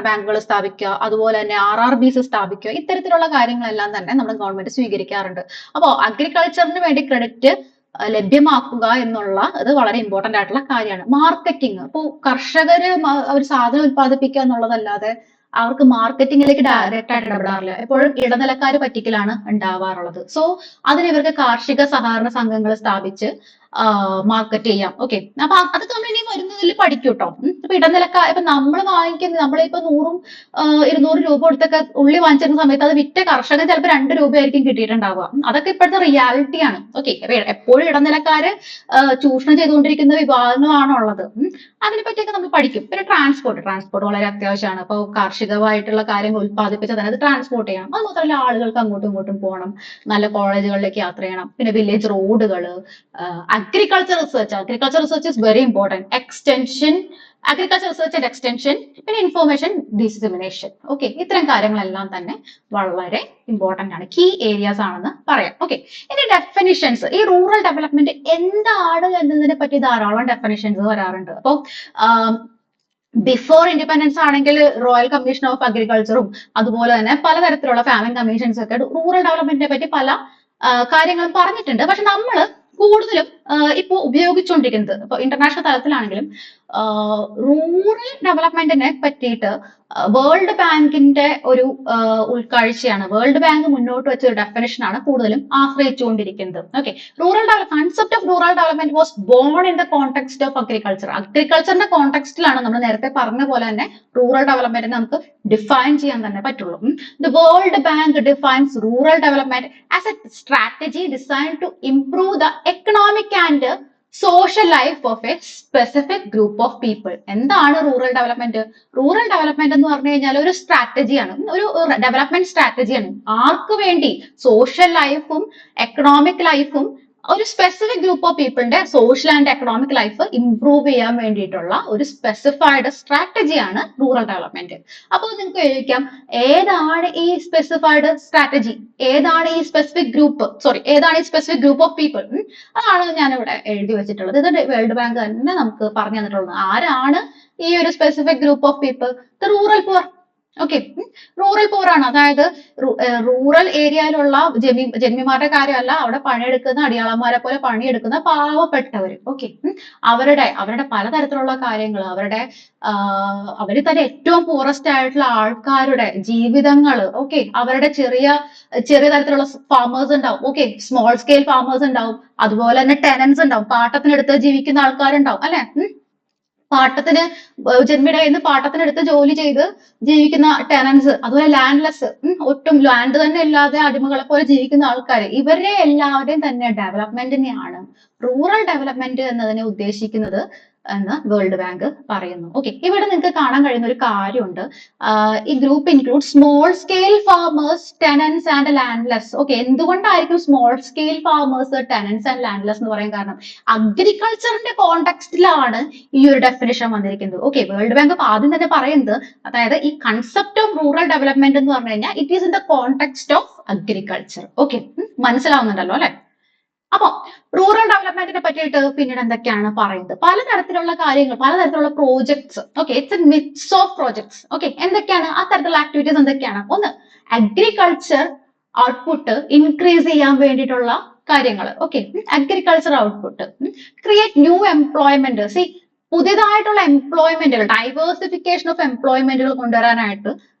ബാങ്കുകൾ സ്ഥാപിക്കുക, അതുപോലെ തന്നെ RRBs സ്ഥാപിക്കുക, ഇത്തരത്തിലുള്ള കാര്യങ്ങളെല്ലാം തന്നെ നമ്മുടെ ഗവൺമെന്റ് സ്വീകരിക്കാറുണ്ട്. അപ്പോൾ അഗ്രികൾച്ചറിന് വേണ്ടി ക്രെഡിറ്റ് ലഭ്യമാക്കുക എന്നുള്ള അത് വളരെ ഇമ്പോർട്ടന്റ് ആയിട്ടുള്ള കാര്യമാണ്. മാർക്കറ്റിംഗ്, ഇപ്പോൾ കർഷകര് ഒരു സാധനം ഉത്പാദിപ്പിക്കുക എന്നുള്ളതല്ലാതെ അവർക്ക് മാർക്കറ്റിംഗിലേക്ക് ഡയറക്റ്റ് ആയിട്ട് ഇടപെടാറില്ല. എപ്പോഴും ഇടനിലക്കാർ പറ്റിക്കലാണ് ഉണ്ടാവാറുള്ളത്. സോ അതിന് ഇവർക്ക് കാർഷിക സഹകരണ സംഘങ്ങൾ സ്ഥാപിച്ച് മാർക്കറ്റ് ചെയ്യാം. ഓക്കെ, അപ്പൊ അതൊക്കെ നമ്മൾ ഇനി വരുന്നതിൽ പഠിക്കും കേട്ടോ. ഇപ്പൊ ഇപ്പൊ നമ്മൾ വാങ്ങിക്കുന്നത്, നമ്മളിപ്പോ 100-200 രൂപ കൊടുത്തൊക്കെ ഉള്ളി വാങ്ങിച്ചിരുന്ന സമയത്ത് അത് വിറ്റ കർഷകൻ ചിലപ്പോൾ 2 രൂപയായിരിക്കും കിട്ടിയിട്ടുണ്ടാവുക. അതൊക്കെ ഇപ്പോഴത്തെ റിയാലിറ്റിയാണ്. ഓക്കെ, എപ്പോഴും ഇടനിലക്കാര് ചൂഷണം ചെയ്തുകൊണ്ടിരിക്കുന്ന വിഭാഗങ്ങളാണ് ഉള്ളത്. അതിനെപ്പറ്റിയൊക്കെ നമ്മൾ പഠിക്കും. പിന്നെ ട്രാൻസ്പോർട്ട് വളരെ അത്യാവശ്യമാണ്. അപ്പോൾ കാർഷികമായിട്ടുള്ള കാര്യങ്ങൾ ഉത്പാദിപ്പിച്ചാൽ തന്നെ അത് ട്രാൻസ്പോർട്ട് ചെയ്യണം. അത് മാത്രമല്ല ആളുകൾക്ക് അങ്ങോട്ടും ഇങ്ങോട്ടും പോകണം, നല്ല കോളേജുകളിലേക്ക് യാത്ര ചെയ്യണം. പിന്നെ വില്ലേജ് റോഡുകൾ, agriculture research is very important. Agriculture research and extension, പിന്നെ ഇൻഫോർമേഷൻ ഡിസെമിനേഷൻ. ഓക്കെ, ഇത്തരം കാര്യങ്ങളെല്ലാം തന്നെ വളരെ ഇമ്പോർട്ടന്റ് ആണ്, കീ ഏരിയാസ് ആണെന്ന് പറയാം. ഓക്കെ, ഇനി ഡെഫിനിഷൻസ്. ഈ റൂറൽ ഡെവലപ്മെന്റ് എന്താണ് എന്നതിനെ പറ്റി ധാരാളം ഡെഫിനിഷൻസ് വരാറുണ്ട്. അപ്പോൾ ബിഫോർ ഇൻഡിപെൻഡൻസ് ആണെങ്കിൽ റോയൽ കമ്മീഷൻ ഓഫ് അഗ്രികൾച്ചറും അതുപോലെ തന്നെ പലതരത്തിലുള്ള ഫാമിൻ കമ്മീഷൻസ് ഒക്കെ റൂറൽ ഡെവലപ്മെന്റിനെ പറ്റി പല കാര്യങ്ങളും പറഞ്ഞിട്ടുണ്ട്. പക്ഷെ നമ്മൾ കൂടുതലും ഇപ്പൊ ഉപയോഗിച്ചുകൊണ്ടിരിക്കുന്നത് ഇപ്പൊ ഇന്റർനാഷണൽ തലത്തിലാണെങ്കിലും റൂറൽ ഡെവലപ്മെന്റിനെ പറ്റിയിട്ട് വേൾഡ് ബാങ്കിന്റെ ഒരു ഉൾക്കാഴ്ചയാണ്. വേൾഡ് ബാങ്ക് മുന്നോട്ട് വെച്ച ഒരു ഡെഫിനിഷനാണ് കൂടുതലും ആശ്രയിച്ചുകൊണ്ടിരിക്കുന്നത്. Okay, concept of rural development was born in the context of അഗ്രികൾച്ചറിന്റെ കോണ്ടെക്സ്റ്റിലാണ് നമ്മൾ നേരത്തെ പറഞ്ഞ പോലെ തന്നെ റൂറൽ ഡെവലപ്മെന്റിനെ നമുക്ക് ഡിഫൈൻ ചെയ്യാൻ തന്നെ പറ്റുള്ളൂ. The World Bank defines rural development as a strategy design to improve the economic and social life of a specific group of people. എന്താണ് റൂറൽ ഡെവലപ്മെന്റ്? റൂറൽ ഡെവലപ്മെന്റ് എന്ന് പറഞ്ഞു കഴിഞ്ഞാൽ ഒരു സ്ട്രാറ്റജിയാണ്, ഒരു ഡെവലപ്മെന്റ് സ്ട്രാറ്റജിയാണ്. ആർക്ക് വേണ്ടി? സോഷ്യൽ ലൈഫും എക്കണോമിക് ലൈഫും ഒരു സ്പെസിഫിക് ഗ്രൂപ്പ് ഓഫ് പീപ്പിളിന്റെ social and economic life improve ചെയ്യാൻ വേണ്ടിയിട്ടുള്ള ഒരു സ്പെസിഫൈഡ് സ്ട്രാറ്റജിയാണ് റൂറൽ ഡെവലപ്മെന്റ്. അപ്പോൾ നിങ്ങൾക്ക് ചോദിക്കാം, ഏതാണ് ഈ സ്പെസിഫൈഡ് സ്ട്രാറ്റജി, ഏതാണ് ഈ സ്പെസിഫിക് ഗ്രൂപ്പ് ഓഫ് പീപ്പിൾ? അതാണ് ഞാൻ ഇവിടെ എഴുതി വെച്ചിട്ടുള്ളത്. ഇത് വേൾഡ് ബാങ്ക് തന്നെ നമുക്ക് പറഞ്ഞു തന്നിട്ടുള്ളത്. ആരാണ് ഈ ഒരു specific group of people? The rural poor. Okay, rural poor ആണ്. അതായത് റൂറൽ ഏരിയയിലുള്ള ജന്മിമാരുടെ കാര്യമല്ല, അവിടെ പണിയെടുക്കുന്ന അടിയാളന്മാരെ പോലെ പണിയെടുക്കുന്ന പാവപ്പെട്ടവർ. ഓക്കെ, അവരുടെ പലതരത്തിലുള്ള കാര്യങ്ങൾ, അവര് തന്നെ ഏറ്റവും പൂറസ്റ്റ് ആയിട്ടുള്ള ആൾക്കാരുടെ ജീവിതങ്ങൾ, ഓക്കെ, അവരുടെ ചെറിയ തരത്തിലുള്ള ഫാമേഴ്സ് ഉണ്ടാവും. ഓക്കെ, സ്മോൾ സ്കെയിൽ ഫാമേഴ്സ് ഉണ്ടാവും, അതുപോലെ തന്നെ ടെനൻസ് ഉണ്ടാവും, പാട്ടത്തിനെടുത്ത് ജീവിക്കുന്ന ആൾക്കാരുണ്ടാവും അല്ലെ. ജന്മിയുടെ കയ്യിൽ നിന്ന് പാട്ടത്തിനെടുത്ത് ജോലി ചെയ്ത് ജീവിക്കുന്ന ടെനൻസ്, അതുപോലെ ലാൻഡ്ലെസ്, ഒട്ടും ലാൻഡ് തന്നെ ഇല്ലാതെ അടിമകളെ പോലെ ജീവിക്കുന്ന ആൾക്കാർ, ഇവരെ എല്ലാവരെയും തന്നെ ഡെവലപ്മെന്റിനെയാണ് റൂറൽ ഡെവലപ്മെന്റ് എന്നതിനെ ഉദ്ദേശിക്കുന്നത് എന്ന് വേൾഡ് ബാങ്ക് പറയുന്നു. ഓക്കെ, ഇവിടെ നിങ്ങൾക്ക് കാണാൻ കഴിയുന്ന ഒരു കാര്യമുണ്ട്. ഈ group include small scale farmers, tenants and landless. Okay, എന്തുകൊണ്ടായിരിക്കും small scale farmers, tenants and landless എന്ന് പറയാൻ കാരണം അഗ്രികൾച്ചറിന്റെ കോണ്ടെക്സ്റ്റിലാണ് ഈ ഒരു ഡെഫിനിഷൻ വന്നിരിക്കുന്നത്. ഓക്കെ, വേൾഡ് ബാങ്ക് ആദ്യം തന്നെ പറയുന്നത്, അതായത് ഈ കൺസെപ്റ്റ് ഓഫ് റൂറൽ ഡെവലപ്മെന്റ് എന്ന് പറഞ്ഞു കഴിഞ്ഞാൽ it is in the context of agriculture. Okay, മനസ്സിലാവുന്നുണ്ടല്ലോ അല്ലെ? അപ്പൊ റൂറൽ ഡെവലപ്മെന്റിനെ പറ്റിയിട്ട് പിന്നീട് എന്തൊക്കെയാണ് പറയുന്നത്? പലതരത്തിലുള്ള കാര്യങ്ങൾ, പലതരത്തിലുള്ള projects. Okay, it's A mix of projects. Okay, എന്തൊക്കെയാണ് ആ തരത്തിലുള്ള ആക്ടിവിറ്റീസ്? എന്തൊക്കെയാണ്? ഒന്ന്, അഗ്രികൾച്ചർ ഔട്ട്പുട്ട് ഇൻക്രീസ് ചെയ്യാൻ വേണ്ടിയിട്ടുള്ള കാര്യങ്ങൾ. Okay, agriculture output. Create new employment. See, പുതിയതായിട്ടുള്ള എംപ്ലോയ്മെന്റുകൾ, ഡൈവേഴ്സിഫിക്കേഷൻ ഓഫ് എംപ്ലോയ്മെന്റുകൾ കൊണ്ടുവരാനായിട്ട്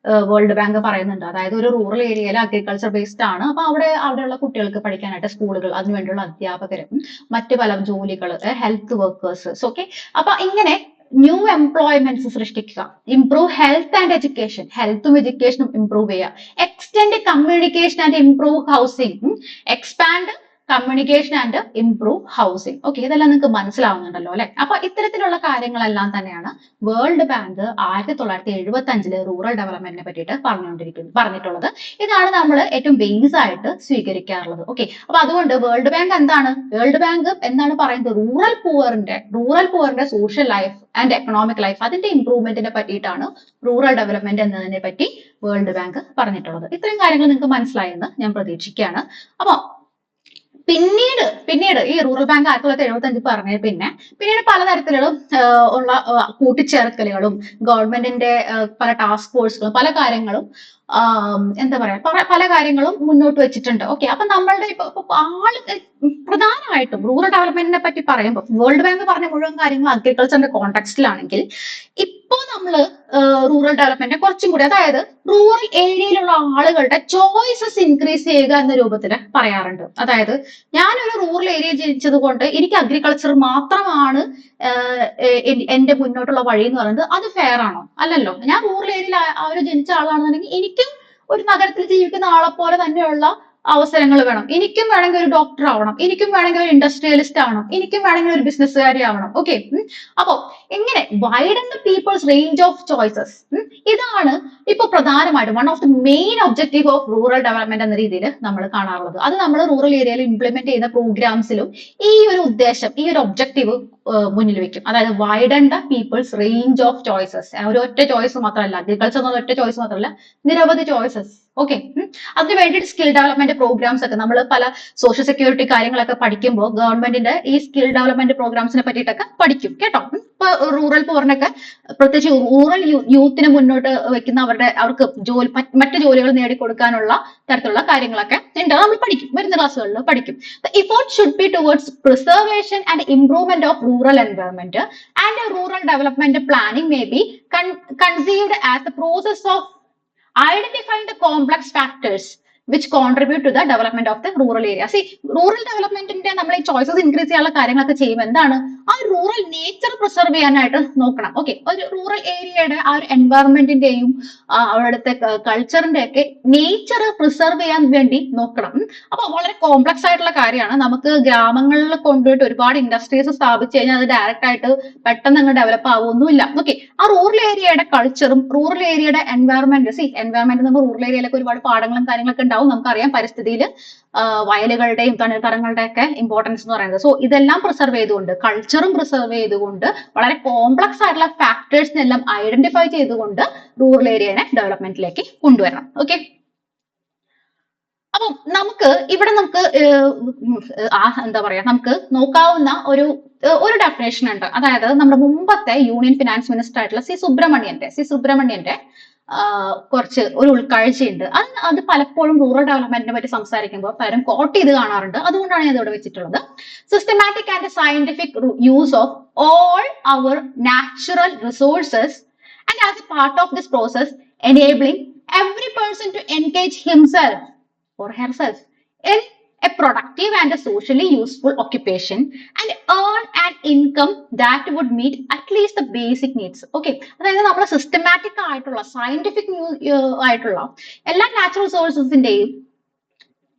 വേൾഡ് ബാങ്ക് പറയുന്നുണ്ട്. അതായത് ഒരു റൂറൽ ഏരിയയിൽ അഗ്രികൾച്ചർ ബേസ്ഡ് ആണ്, അപ്പൊ അവിടെയുള്ള കുട്ടികൾക്ക് പഠിക്കാനായിട്ട് സ്കൂളുകൾ, അതിനുവേണ്ടിയുള്ള അധ്യാപകരും മറ്റു പല ജോലികൾ, ഹെൽത്ത് വർക്കേഴ്സ്. ഓക്കെ, അപ്പൊ ഇങ്ങനെ ന്യൂ എംപ്ലോയ്മെന്റ്സ് സൃഷ്ടിക്കുക. ഇംപ്രൂവ് ഹെൽത്ത് ആൻഡ് എഡ്യൂക്കേഷൻ, ഹെൽത്തും എഡ്യൂക്കേഷനും ഇംപ്രൂവ് ചെയ്യുക. Extend communication and improve housing. Expand communication and improve housing. Okay, ഇതെല്ലാം നിങ്ങൾക്ക് മനസ്സിലാവുന്നുണ്ടല്ലോ അല്ലെ? അപ്പൊ ഇത്തരത്തിലുള്ള കാര്യങ്ങളെല്ലാം തന്നെയാണ് വേൾഡ് ബാങ്ക് 1975 റൂറൽ ഡെവലപ്മെന്റിനെ പറ്റിയിട്ട് പറഞ്ഞിട്ടുള്ളത്. ഇതാണ് നമ്മൾ ഏറ്റവും ബേസ് ആയിട്ട് സ്വീകരിക്കാറുള്ളത്. ഓക്കെ, അപ്പൊ അതുകൊണ്ട് വേൾഡ് ബാങ്ക് എന്താണ് പറയുന്നത്? റൂറൽ പുവറിന്റെ social life and economic life, അതിന്റെ ഇംപ്രൂവ്മെന്റിനെ പറ്റിയിട്ടാണ് റൂറൽ ഡെവലപ്മെന്റ് എന്നതിനെ പറ്റി വേൾഡ് ബാങ്ക് പറഞ്ഞിട്ടുള്ളത്. ഇത്രയും കാര്യങ്ങൾ നിങ്ങൾക്ക് മനസ്സിലായെന്ന് ഞാൻ പ്രതീക്ഷിക്കുകയാണ്. അപ്പൊ പിന്നീട് ഈ റൂറൽ ബാങ്ക് 1975 പറഞ്ഞ പിന്നീട് പലതരത്തിലുള്ള ഉള്ള കൂട്ടിച്ചേർക്കലുകളും ഗവൺമെന്റിന്റെ പല ടാസ്ക് ഫോഴ്സുകളും പല കാര്യങ്ങളും എന്താ പറയാ പല കാര്യങ്ങളും മുന്നോട്ട് വെച്ചിട്ടുണ്ട്. ഓക്കെ, അപ്പൊ നമ്മളുടെ ഇപ്പൊ പ്രധാനമായിട്ടും റൂറൽ ഡെവലപ്മെന്റിനെ പറ്റി പറയുമ്പോൾ വേൾഡ് ബാങ്ക് പറഞ്ഞ മുഴുവൻ കാര്യങ്ങളും അഗ്രികൾച്ചറിന്റെ കോണ്ടെക്സ്റ്റിലാണെങ്കിൽ ഇപ്പോ നമ്മള് റൂറൽ ഡെവലപ്മെന്റിനെ കുറച്ചും കൂടി, അതായത് റൂറൽ ഏരിയയിലുള്ള ആളുകളുടെ ചോയ്സസ് ഇൻക്രീസ് ചെയ്യുക എന്ന രൂപത്തിൽ പറയാറുണ്ട്. അതായത് ഞാനൊരു റൂറൽ ഏരിയ ജനിച്ചത് കൊണ്ട് എനിക്ക് അഗ്രികൾച്ചർ മാത്രമാണ് എന്റെ മുന്നോട്ടുള്ള വഴി എന്ന് പറയുന്നത്, അത് ഫെയർ ആണോ? അല്ലല്ലോ. ഞാൻ റൂറൽ ഏരിയയിൽ ജനിച്ച ആളാണെന്നുണ്ടെങ്കിൽ എനിക്കും ഒരു നഗരത്തിൽ ജീവിക്കുന്ന ആളെ പോലെ തന്നെയുള്ള അവസരങ്ങൾ വേണം. എനിക്കും വേണമെങ്കിൽ ഒരു ഡോക്ടർ ആവണം, എനിക്കും വേണമെങ്കിൽ ഒരു ഇൻഡസ്ട്രിയലിസ്റ്റ് ആവണം, എനിക്കും വേണമെങ്കിൽ ഒരു ബിസിനസ്സുകാരി ആവണം. ഓക്കെ, അപ്പൊ എങ്ങനെ widen the people's range of choices, ഇതാണ് ഇപ്പൊ പ്രധാനമായിട്ടും one of the main objective of rural development എന്ന രീതിയിൽ നമ്മൾ കാണാറുള്ളത്. അത് നമ്മൾ റൂറൽ ഏരിയയിൽ ഇംപ്ലിമെന്റ് ചെയ്യുന്ന പ്രോഗ്രാംസിലും ഈ ഒരു ഉദ്ദേശം, ഈ ഒരു ഒബ്ജക്റ്റീവ് മുന്നിൽ വെക്കും. അതായത് widen the people's range of choices. ഒരു ഒറ്റ ചോയ്സ് മാത്രമല്ല, അഗ്രികൾച്ചർ എന്നുള്ള ഒറ്റ ചോയ്സ് മാത്രമല്ല, നിരവധി ചോയ്സസ്. ഓക്കെ, അതിന് വേണ്ടിയിട്ട് സ്കിൽ ഡെവലപ്മെന്റ് പ്രോഗ്രാംസ് ഒക്കെ നമ്മൾ പല സോഷ്യൽ സെക്യൂരിറ്റി കാര്യങ്ങളൊക്കെ പഠിക്കുമ്പോൾ ഗവൺമെന്റിന്റെ ഈ സ്കിൽ ഡെവലപ്മെന്റ് പ്രോഗ്രാംസിനെ പറ്റിയിട്ടൊക്കെ പഠിക്കും കേട്ടോ. ഇപ്പൊ റൂറൽ പൂറിനൊക്കെ പ്രത്യേകിച്ച് റൂറൽ യൂത്തിനെ മുന്നോട്ട് വെക്കുന്ന അവർക്ക് മറ്റു ജോലികൾ നേടിക്കൊടുക്കാനുള്ള തരത്തിലുള്ള കാര്യങ്ങളൊക്കെ ഉണ്ട്, നമ്മൾ പഠിക്കും, വരുന്ന ക്ലാസ്സുകളിൽ പഠിക്കും. The effort should be towards preservation and improvement of rural environment, and rural development planning may be conceived as a process of identifying the complex factors which contribute to the development of the rural area. See, rural developmentന്റെ നമ്മൾ ഈ choices increase ചെയ്യാനുള്ള കാര്യങ്ങളൊക്കെ ചെയ്യുമ്പോൾ എന്താണ്, ആ rural nature preserve ചെയ്യാനായിട്ട് നോക്കണം. Okay, ഒരു റൂറൽ ഏരിയയുടെ ആ ഒരു എൻവയറൺമെന്റിന്റെയും അവിടുത്തെ കൾച്ചറിന്റെ ഒക്കെ നേച്ചർ പ്രിസർവ് ചെയ്യാൻ വേണ്ടി നോക്കണം. അപ്പൊ വളരെ കോംപ്ലക്സ് ആയിട്ടുള്ള കാര്യമാണ്. നമുക്ക് ഗ്രാമങ്ങളിൽ കൊണ്ടുപോയിട്ട് ഒരുപാട് ഇൻഡസ്ട്രീസ് സ്ഥാപിച്ചു കഴിഞ്ഞാൽ അത് ഡയറക്റ്റ് ആയിട്ട് പെട്ടെന്ന് അങ്ങ് ഡെവലപ്പ് ആവുമൊന്നുമില്ല. ഓക്കെ, ആ റൂറൽ ഏരിയയുടെ കൾച്ചറും റൂറൽ ഏരിയയുടെ എൻവയറൺമെന്റ്, എൻവയറൺമെന്റ് നമ്മൾ റൂറൽ ഏരിയയിലൊക്കെ ഒരുപാട് പാടങ്ങളും കാര്യങ്ങളൊക്കെ ഉണ്ടാവും, നമുക്കറിയാം. പരിസ്ഥിതിയിൽ വയലുകളുടെയും തണ്ണീർത്തടങ്ങളുടെ ഒക്കെ ഇമ്പോർട്ടൻസ് എന്ന് പറയുന്നത്. സോ ഇതെല്ലാം പ്രിസർവ് ചെയ്തുകൊണ്ട്, കൾച്ചറും പ്രിസർവ് ചെയ്തുകൊണ്ട്, വളരെ കോംപ്ലക്സ് ആയിട്ടുള്ള ഫാക്ടേഴ്സിനെല്ലാം ഐഡന്റിഫൈ ചെയ്തുകൊണ്ട് റൂറൽ ഏരിയനെ ഡെവലപ്മെന്റിലേക്ക് കൊണ്ടുവരണം. ഓക്കെ, അപ്പം നമുക്ക് എന്താ പറയാ, നമുക്ക് നോക്കാവുന്ന ഒരു ഡെഫിനേഷൻ ഉണ്ട്. അതായത് നമ്മുടെ മുമ്പത്തെ യൂണിയൻ ഫിനാൻസ് മിനിസ്റ്റർ ആയിട്ടുള്ള സി സുബ്രഹ്മണ്യന്റെ കുറച്ച് ഒരു ഉൾക്കാഴ്ചയുണ്ട്. അത് പലപ്പോഴും റൂറൽ ഡെവലപ്മെന്റിനെ പറ്റി സംസാരിക്കുമ്പോൾ പലരും കോട്ട് ചെയ്ത് കാണാറുണ്ട്. അതുകൊണ്ടാണ് ഞാൻ ഇവിടെ വെച്ചിട്ടുള്ളത്. Systematic and scientific use of all our natural resources and as a part of this process enabling every person to engage himself or herself in a productive and a socially useful occupation and earn an income that would meet at least the basic needs. Okay, അതായത് നമ്മൾ systematic ആയിട്ടുള്ള scientific ആയിട്ടുള്ള എല്ലാ natural റിസോഴ്സസിന്റെയും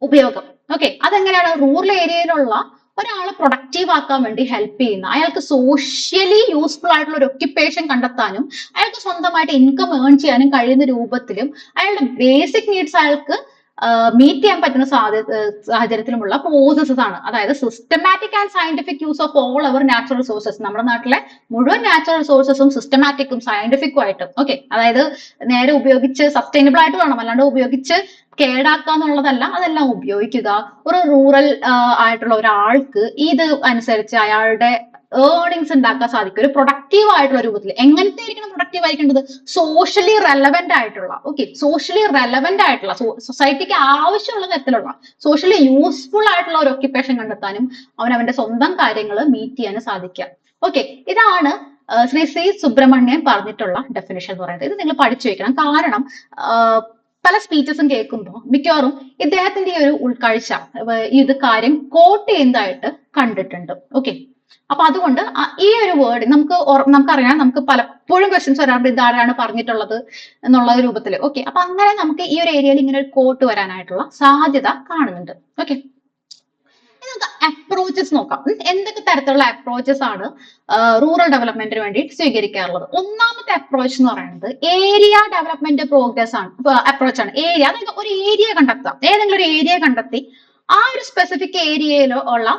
ഉപയോഗം, okay, അതെങ്ങനെയാണ് rural ഏരിയയിലുള്ള ഒരാളെ productive ആക്കാൻ വേണ്ടി ഹെൽപ്പ് ചെയ്യുന്ന, അയാൾക്ക് സോഷ്യലി യൂസ്ഫുൾ ആയിട്ടുള്ള ഒരു ഒക്യുപ്പേഷൻ കണ്ടെത്താനും അയാൾക്ക് സ്വന്തമായിട്ട് ഇൻകം ഏൺ ചെയ്യാനും കഴിയുന്ന രൂപത്തിലും അയാളുടെ ബേസിക് നീഡ്സ് അയാൾക്ക് മീറ്റ് ചെയ്യാൻ പറ്റുന്ന സാഹചര്യത്തിലുമുള്ള പ്രോസസ്സസ് ആണ്. അതായത് systematic and scientific use of all our natural resources. നമ്മുടെ നാട്ടിലെ മുഴുവൻ നാച്ചുറൽ റിസോഴ്സസും സിസ്റ്റമാറ്റിക്കും സയന്റിഫിക്കും ആയിട്ട്, ഓക്കെ, അതായത് നേരെ ഉപയോഗിച്ച് സസ്റ്റൈനബിൾ ആയിട്ട് വേണം, അല്ലാണ്ട് ഉപയോഗിച്ച് കേടാക്കുക എന്നുള്ളതല്ല, അതെല്ലാം ഉപയോഗിക്കുക. ഒരു റൂറൽ ആയിട്ടുള്ള ഒരാൾക്ക് ഇത് അനുസരിച്ച് അയാളുടെ ഏർണിങ്സ് ഉണ്ടാക്കാൻ സാധിക്കും ഒരു പ്രൊഡക്റ്റീവ് ആയിട്ടുള്ള രൂപത്തിൽ. എങ്ങനത്തെ ആയിരിക്കണം പ്രൊഡക്റ്റീവ് ആയിരിക്കേണ്ടത്? സോഷ്യലി റെലവെന്റ് ആയിട്ടുള്ള, ഓക്കെ, സോഷ്യലി റെലവെന്റ് ആയിട്ടുള്ള, സൊസൈറ്റിക്ക് ആവശ്യമുള്ള തരത്തിലുള്ള സോഷ്യലി യൂസ്ഫുൾ ആയിട്ടുള്ള ഒരു ഒക്യുപ്പേഷൻ കണ്ടെത്താനും അവന്റെ സ്വന്തം കാര്യങ്ങൾ മീറ്റ് ചെയ്യാനും സാധിക്കുക. ഓക്കെ, ഇതാണ് ശ്രീ സി സുബ്രഹ്മണ്യൻ പറഞ്ഞിട്ടുള്ള ഡെഫിനിഷൻ എന്ന് പറയുന്നത്. ഇത് നിങ്ങൾ പഠിച്ചു വെക്കണം. കാരണം പല സ്പീച്ചസും കേൾക്കുമ്പോൾ മിക്കവാറും ഇദ്ദേഹത്തിന്റെ ഈ ഒരു ഉൾക്കാഴ്ച ഇത് കാര്യം കോട്ട് ചെയ്യുന്നതായിട്ട് കണ്ടിട്ടുണ്ട്. ഓക്കെ, അപ്പൊ അതുകൊണ്ട് ഈ ഒരു വേർഡ് നമുക്കറിയാം, നമുക്ക് പലപ്പോഴും ക്വസ്റ്റ്യൻസ് വരാറുണ്ട് ഇതാരാണ് പറഞ്ഞിട്ടുള്ളത് എന്നുള്ള രൂപത്തിൽ. ഓക്കെ, അപ്പൊ അങ്ങനെ നമുക്ക് ഈ ഒരു ഏരിയയിൽ ഇങ്ങനെ ഒരു കോട്ട് വരാനായിട്ടുള്ള സാധ്യത കാണുന്നുണ്ട്. ഓക്കെ, നമുക്ക് അപ്രോച്ചസ് നോക്കാം. എന്തൊക്കെ തരത്തിലുള്ള അപ്രോച്ചസ് ആണ് റൂറൽ ഡെവലപ്മെന്റിന് വേണ്ടി സ്വീകരിക്കാറുള്ളത്? ഒന്നാമത്തെ അപ്രോച്ച് എന്ന് പറയുന്നത് ഏരിയ ഡെവലപ്മെന്റ് പ്രോഗ്രസ് ആണ്, അപ്രോച്ച് ആണ്. ഏരിയ, അതായത് ഒരു ഏരിയ കണ്ടെത്താം, ഏതെങ്കിലും ഒരു ഏരിയ കണ്ടെത്തി ആ ഒരു സ്പെസിഫിക് ഏരിയയിൽ ഉള്ള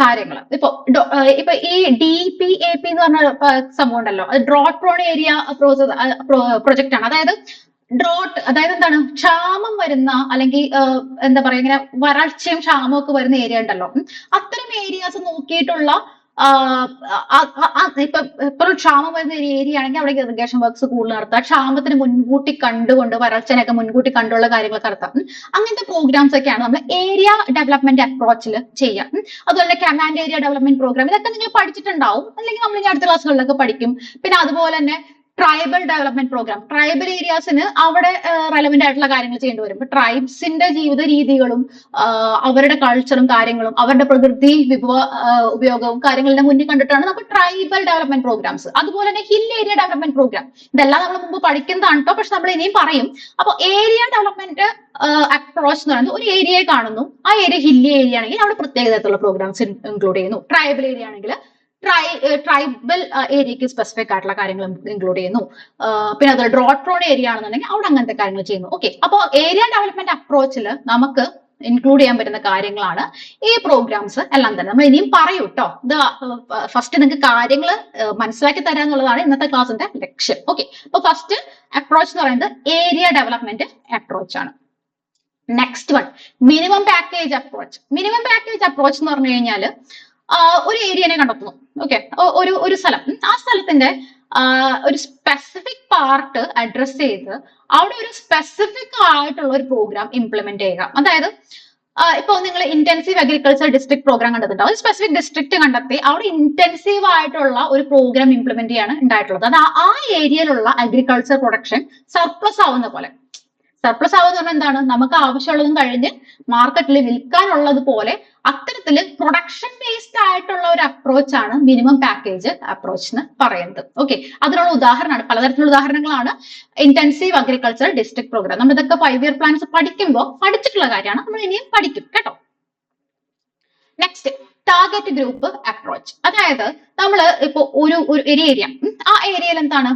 കാര്യങ്ങൾ. ഇപ്പൊ ഈ DPAP എന്ന് പറഞ്ഞ സംഭവം ഉണ്ടല്ലോ, അത് ഡ്രോട്ട് പ്രോൺ ഏരിയ പ്രൊജക്ട് ആണ്. അതായത് ഡ്രോട്ട്, അതായത് എന്താണ്, ക്ഷാമം വരുന്ന അല്ലെങ്കിൽ എന്താ പറയാ, ഇങ്ങനെ വരൾച്ചയും ക്ഷാമവും ഒക്കെ വരുന്ന ഏരിയ ഉണ്ടല്ലോ, അത്തരം ഏരിയാസ് നോക്കിയിട്ടുള്ള ഇപ്പൊ എപ്പോഴും ക്ഷാമം വരുന്ന ഒരു ഏരിയ ആണെങ്കിൽ അവിടെ ഇറിഗേഷൻ വർക്ക്സ് കൂടുതൽ നടത്താം, ക്ഷാമത്തിന് മുൻകൂട്ടി കണ്ടുകൊണ്ട് വരൾച്ചനൊക്കെ മുൻകൂട്ടി കണ്ടുള്ള കാര്യങ്ങൾ നടത്താം. അങ്ങനത്തെ പ്രോഗ്രാംസ് ഒക്കെയാണ് നമ്മൾ ഏരിയ ഡെവലപ്മെന്റ് അപ്രോച്ചിൽ ചെയ്യാം. അതുപോലെ കമാൻഡ് ഏരിയ ഡെവലപ്മെന്റ് പ്രോഗ്രാം, ഇതൊക്കെ നിങ്ങൾ പഠിച്ചിട്ടുണ്ടാവും, അല്ലെങ്കിൽ നമ്മൾ ഇനി അടുത്ത ക്ലാസ്സുകളിലൊക്കെ പഠിക്കും. പിന്നെ അതുപോലെ തന്നെ ട്രൈബൽ ഡെവലപ്മെന്റ് പ്രോഗ്രാം, ട്രൈബൽ ഏരിയാസിന് അവിടെ റെലവെന്റ് ആയിട്ടുള്ള കാര്യങ്ങൾ ചെയ്യേണ്ടി വരും. ട്രൈബ്സിന്റെ ജീവിത രീതികളും അവരുടെ കൾച്ചറും കാര്യങ്ങളും അവരുടെ പ്രകൃതി വിഭവ ഉപയോഗവും കാര്യങ്ങളെല്ലാം മുന്നിൽ കണ്ടിട്ടാണ് നമുക്ക് ട്രൈബൽ ഡെവലപ്മെന്റ് പ്രോഗ്രാംസ്. അതുപോലെ തന്നെ ഹിൽ ഏരിയ ഡെവലപ്മെന്റ് പ്രോഗ്രാം, ഇതെല്ലാം നമ്മൾ മുമ്പ് പഠിക്കുന്നതാണ് കേട്ടോ, പക്ഷെ നമ്മൾ ഇനിയും പറയും. അപ്പൊ ഏരിയ ഡെവലപ്മെന്റ് അപ്രോച്ച് എന്ന് പറയുന്നത് ഒരു ഏരിയയെ കാണുന്നു, ആ ഏരിയ ഹില്ലി ഏരിയ ആണെങ്കിൽ അവിടെ പ്രത്യേക തരത്തിലുള്ള പ്രോഗ്രാംസ് ഇൻക്ലൂഡ് ചെയ്യുന്നു. ട്രൈബൽ ഏരിയ ആണെങ്കിൽ ട്രൈബൽ ഏരിയക്ക് സ്പെസിഫിക് ആയിട്ടുള്ള കാര്യങ്ങൾ ഇൻക്ലൂഡ് ചെയ്യുന്നു. പിന്നെ അത് ഡ്രോട്ട് പ്രോൺ ഏരിയ ആണെന്നുണ്ടെങ്കിൽ അവിടെ അങ്ങനത്തെ കാര്യങ്ങൾ ചെയ്യുന്നു. ഓക്കെ, അപ്പോൾ ഏരിയ ഡെവലപ്മെന്റ് അപ്രോച്ചിൽ നമുക്ക് ഇൻക്ലൂഡ് ചെയ്യാൻ പറ്റുന്ന കാര്യങ്ങളാണ് ഈ പ്രോഗ്രാംസ് എല്ലാം തന്നെ. നമ്മൾ ഇനിയും പറയൂ കേട്ടോ, ഇത് ഫസ്റ്റ് നിങ്ങൾക്ക് കാര്യങ്ങൾ മനസ്സിലാക്കി തരാന്നുള്ളതാണ് ഇന്നത്തെ ക്ലാസ്സിന്റെ ലക്ഷ്യം. ഓക്കെ, അപ്പൊ ഫസ്റ്റ് അപ്രോച്ച് എന്ന് പറയുന്നത് ഏരിയ ഡെവലപ്മെന്റ് അപ്രോച്ച് ആണ്. Next one minimum package approach. Minimum package approach എന്ന് പറഞ്ഞു കഴിഞ്ഞാൽ ഒരു ഏരിയനെ കണ്ടെത്തുന്നു. ഓക്കെ, ഒരു സ്ഥലം, ആ സ്ഥലത്തിന്റെ ഒരു സ്പെസിഫിക് പാർട്ട് അഡ്രസ് ചെയ്ത് അവിടെ ഒരു സ്പെസിഫിക് ആയിട്ടുള്ള ഒരു പ്രോഗ്രാം ഇംപ്ലിമെന്റ് ചെയ്യുക. അതായത് ഇപ്പൊ നിങ്ങൾ ഇന്റൻസീവ് അഗ്രികൾച്ചർ ഡിസ്ട്രിക്ട് പ്രോഗ്രാം കണ്ടെത്തുന്നുണ്ടാവും. ഒരു സ്പെസിഫിക് ഡിസ്ട്രിക്ട് കണ്ടെത്തി അവിടെ ഇന്റൻസീവ് ആയിട്ടുള്ള ഒരു പ്രോഗ്രാം ഇംപ്ലിമെന്റ് ചെയ്യാണ് ഉണ്ടായിട്ടുള്ളത്. അത് ആ ഏരിയയിലുള്ള അഗ്രികൾച്ചർ പ്രൊഡക്ഷൻ സർപ്ലസ് ആവുന്ന പോലെ. സർപ്ലസ് ആവുക എന്ന് പറഞ്ഞാൽ എന്താണ്, നമുക്ക് ആവശ്യമുള്ളതും കഴിഞ്ഞ് മാർക്കറ്റിൽ വിൽക്കാനുള്ളത് പോലെ അത്തരത്തില് പ്രൊഡക്ഷൻ ബേസ്ഡ് ആയിട്ടുള്ള ഒരു അപ്രോച്ച് ആണ് മിനിമം പാക്കേജ് അപ്രോച്ച് എന്ന് പറയുന്നത്. ഓക്കെ, അതിനുള്ള ഉദാഹരണമാണ്, പലതരത്തിലുള്ള ഉദാഹരണങ്ങളാണ് ഇന്റൻസീവ് അഗ്രികൾച്ചർ ഡിസ്ട്രിക്ട് പ്രോഗ്രാം. നമ്മൾ ഇതൊക്കെ 5 year പ്ലാൻസ് പഠിക്കുമ്പോൾ പഠിച്ചിട്ടുള്ള കാര്യമാണ്, നമ്മൾ ഇനിയും പഠിക്കും കേട്ടോ. Next target group approach. അതായത് നമ്മൾ ഇപ്പൊ ഒരു ഏരിയ, ആ ഏരിയയിൽ എന്താണ്,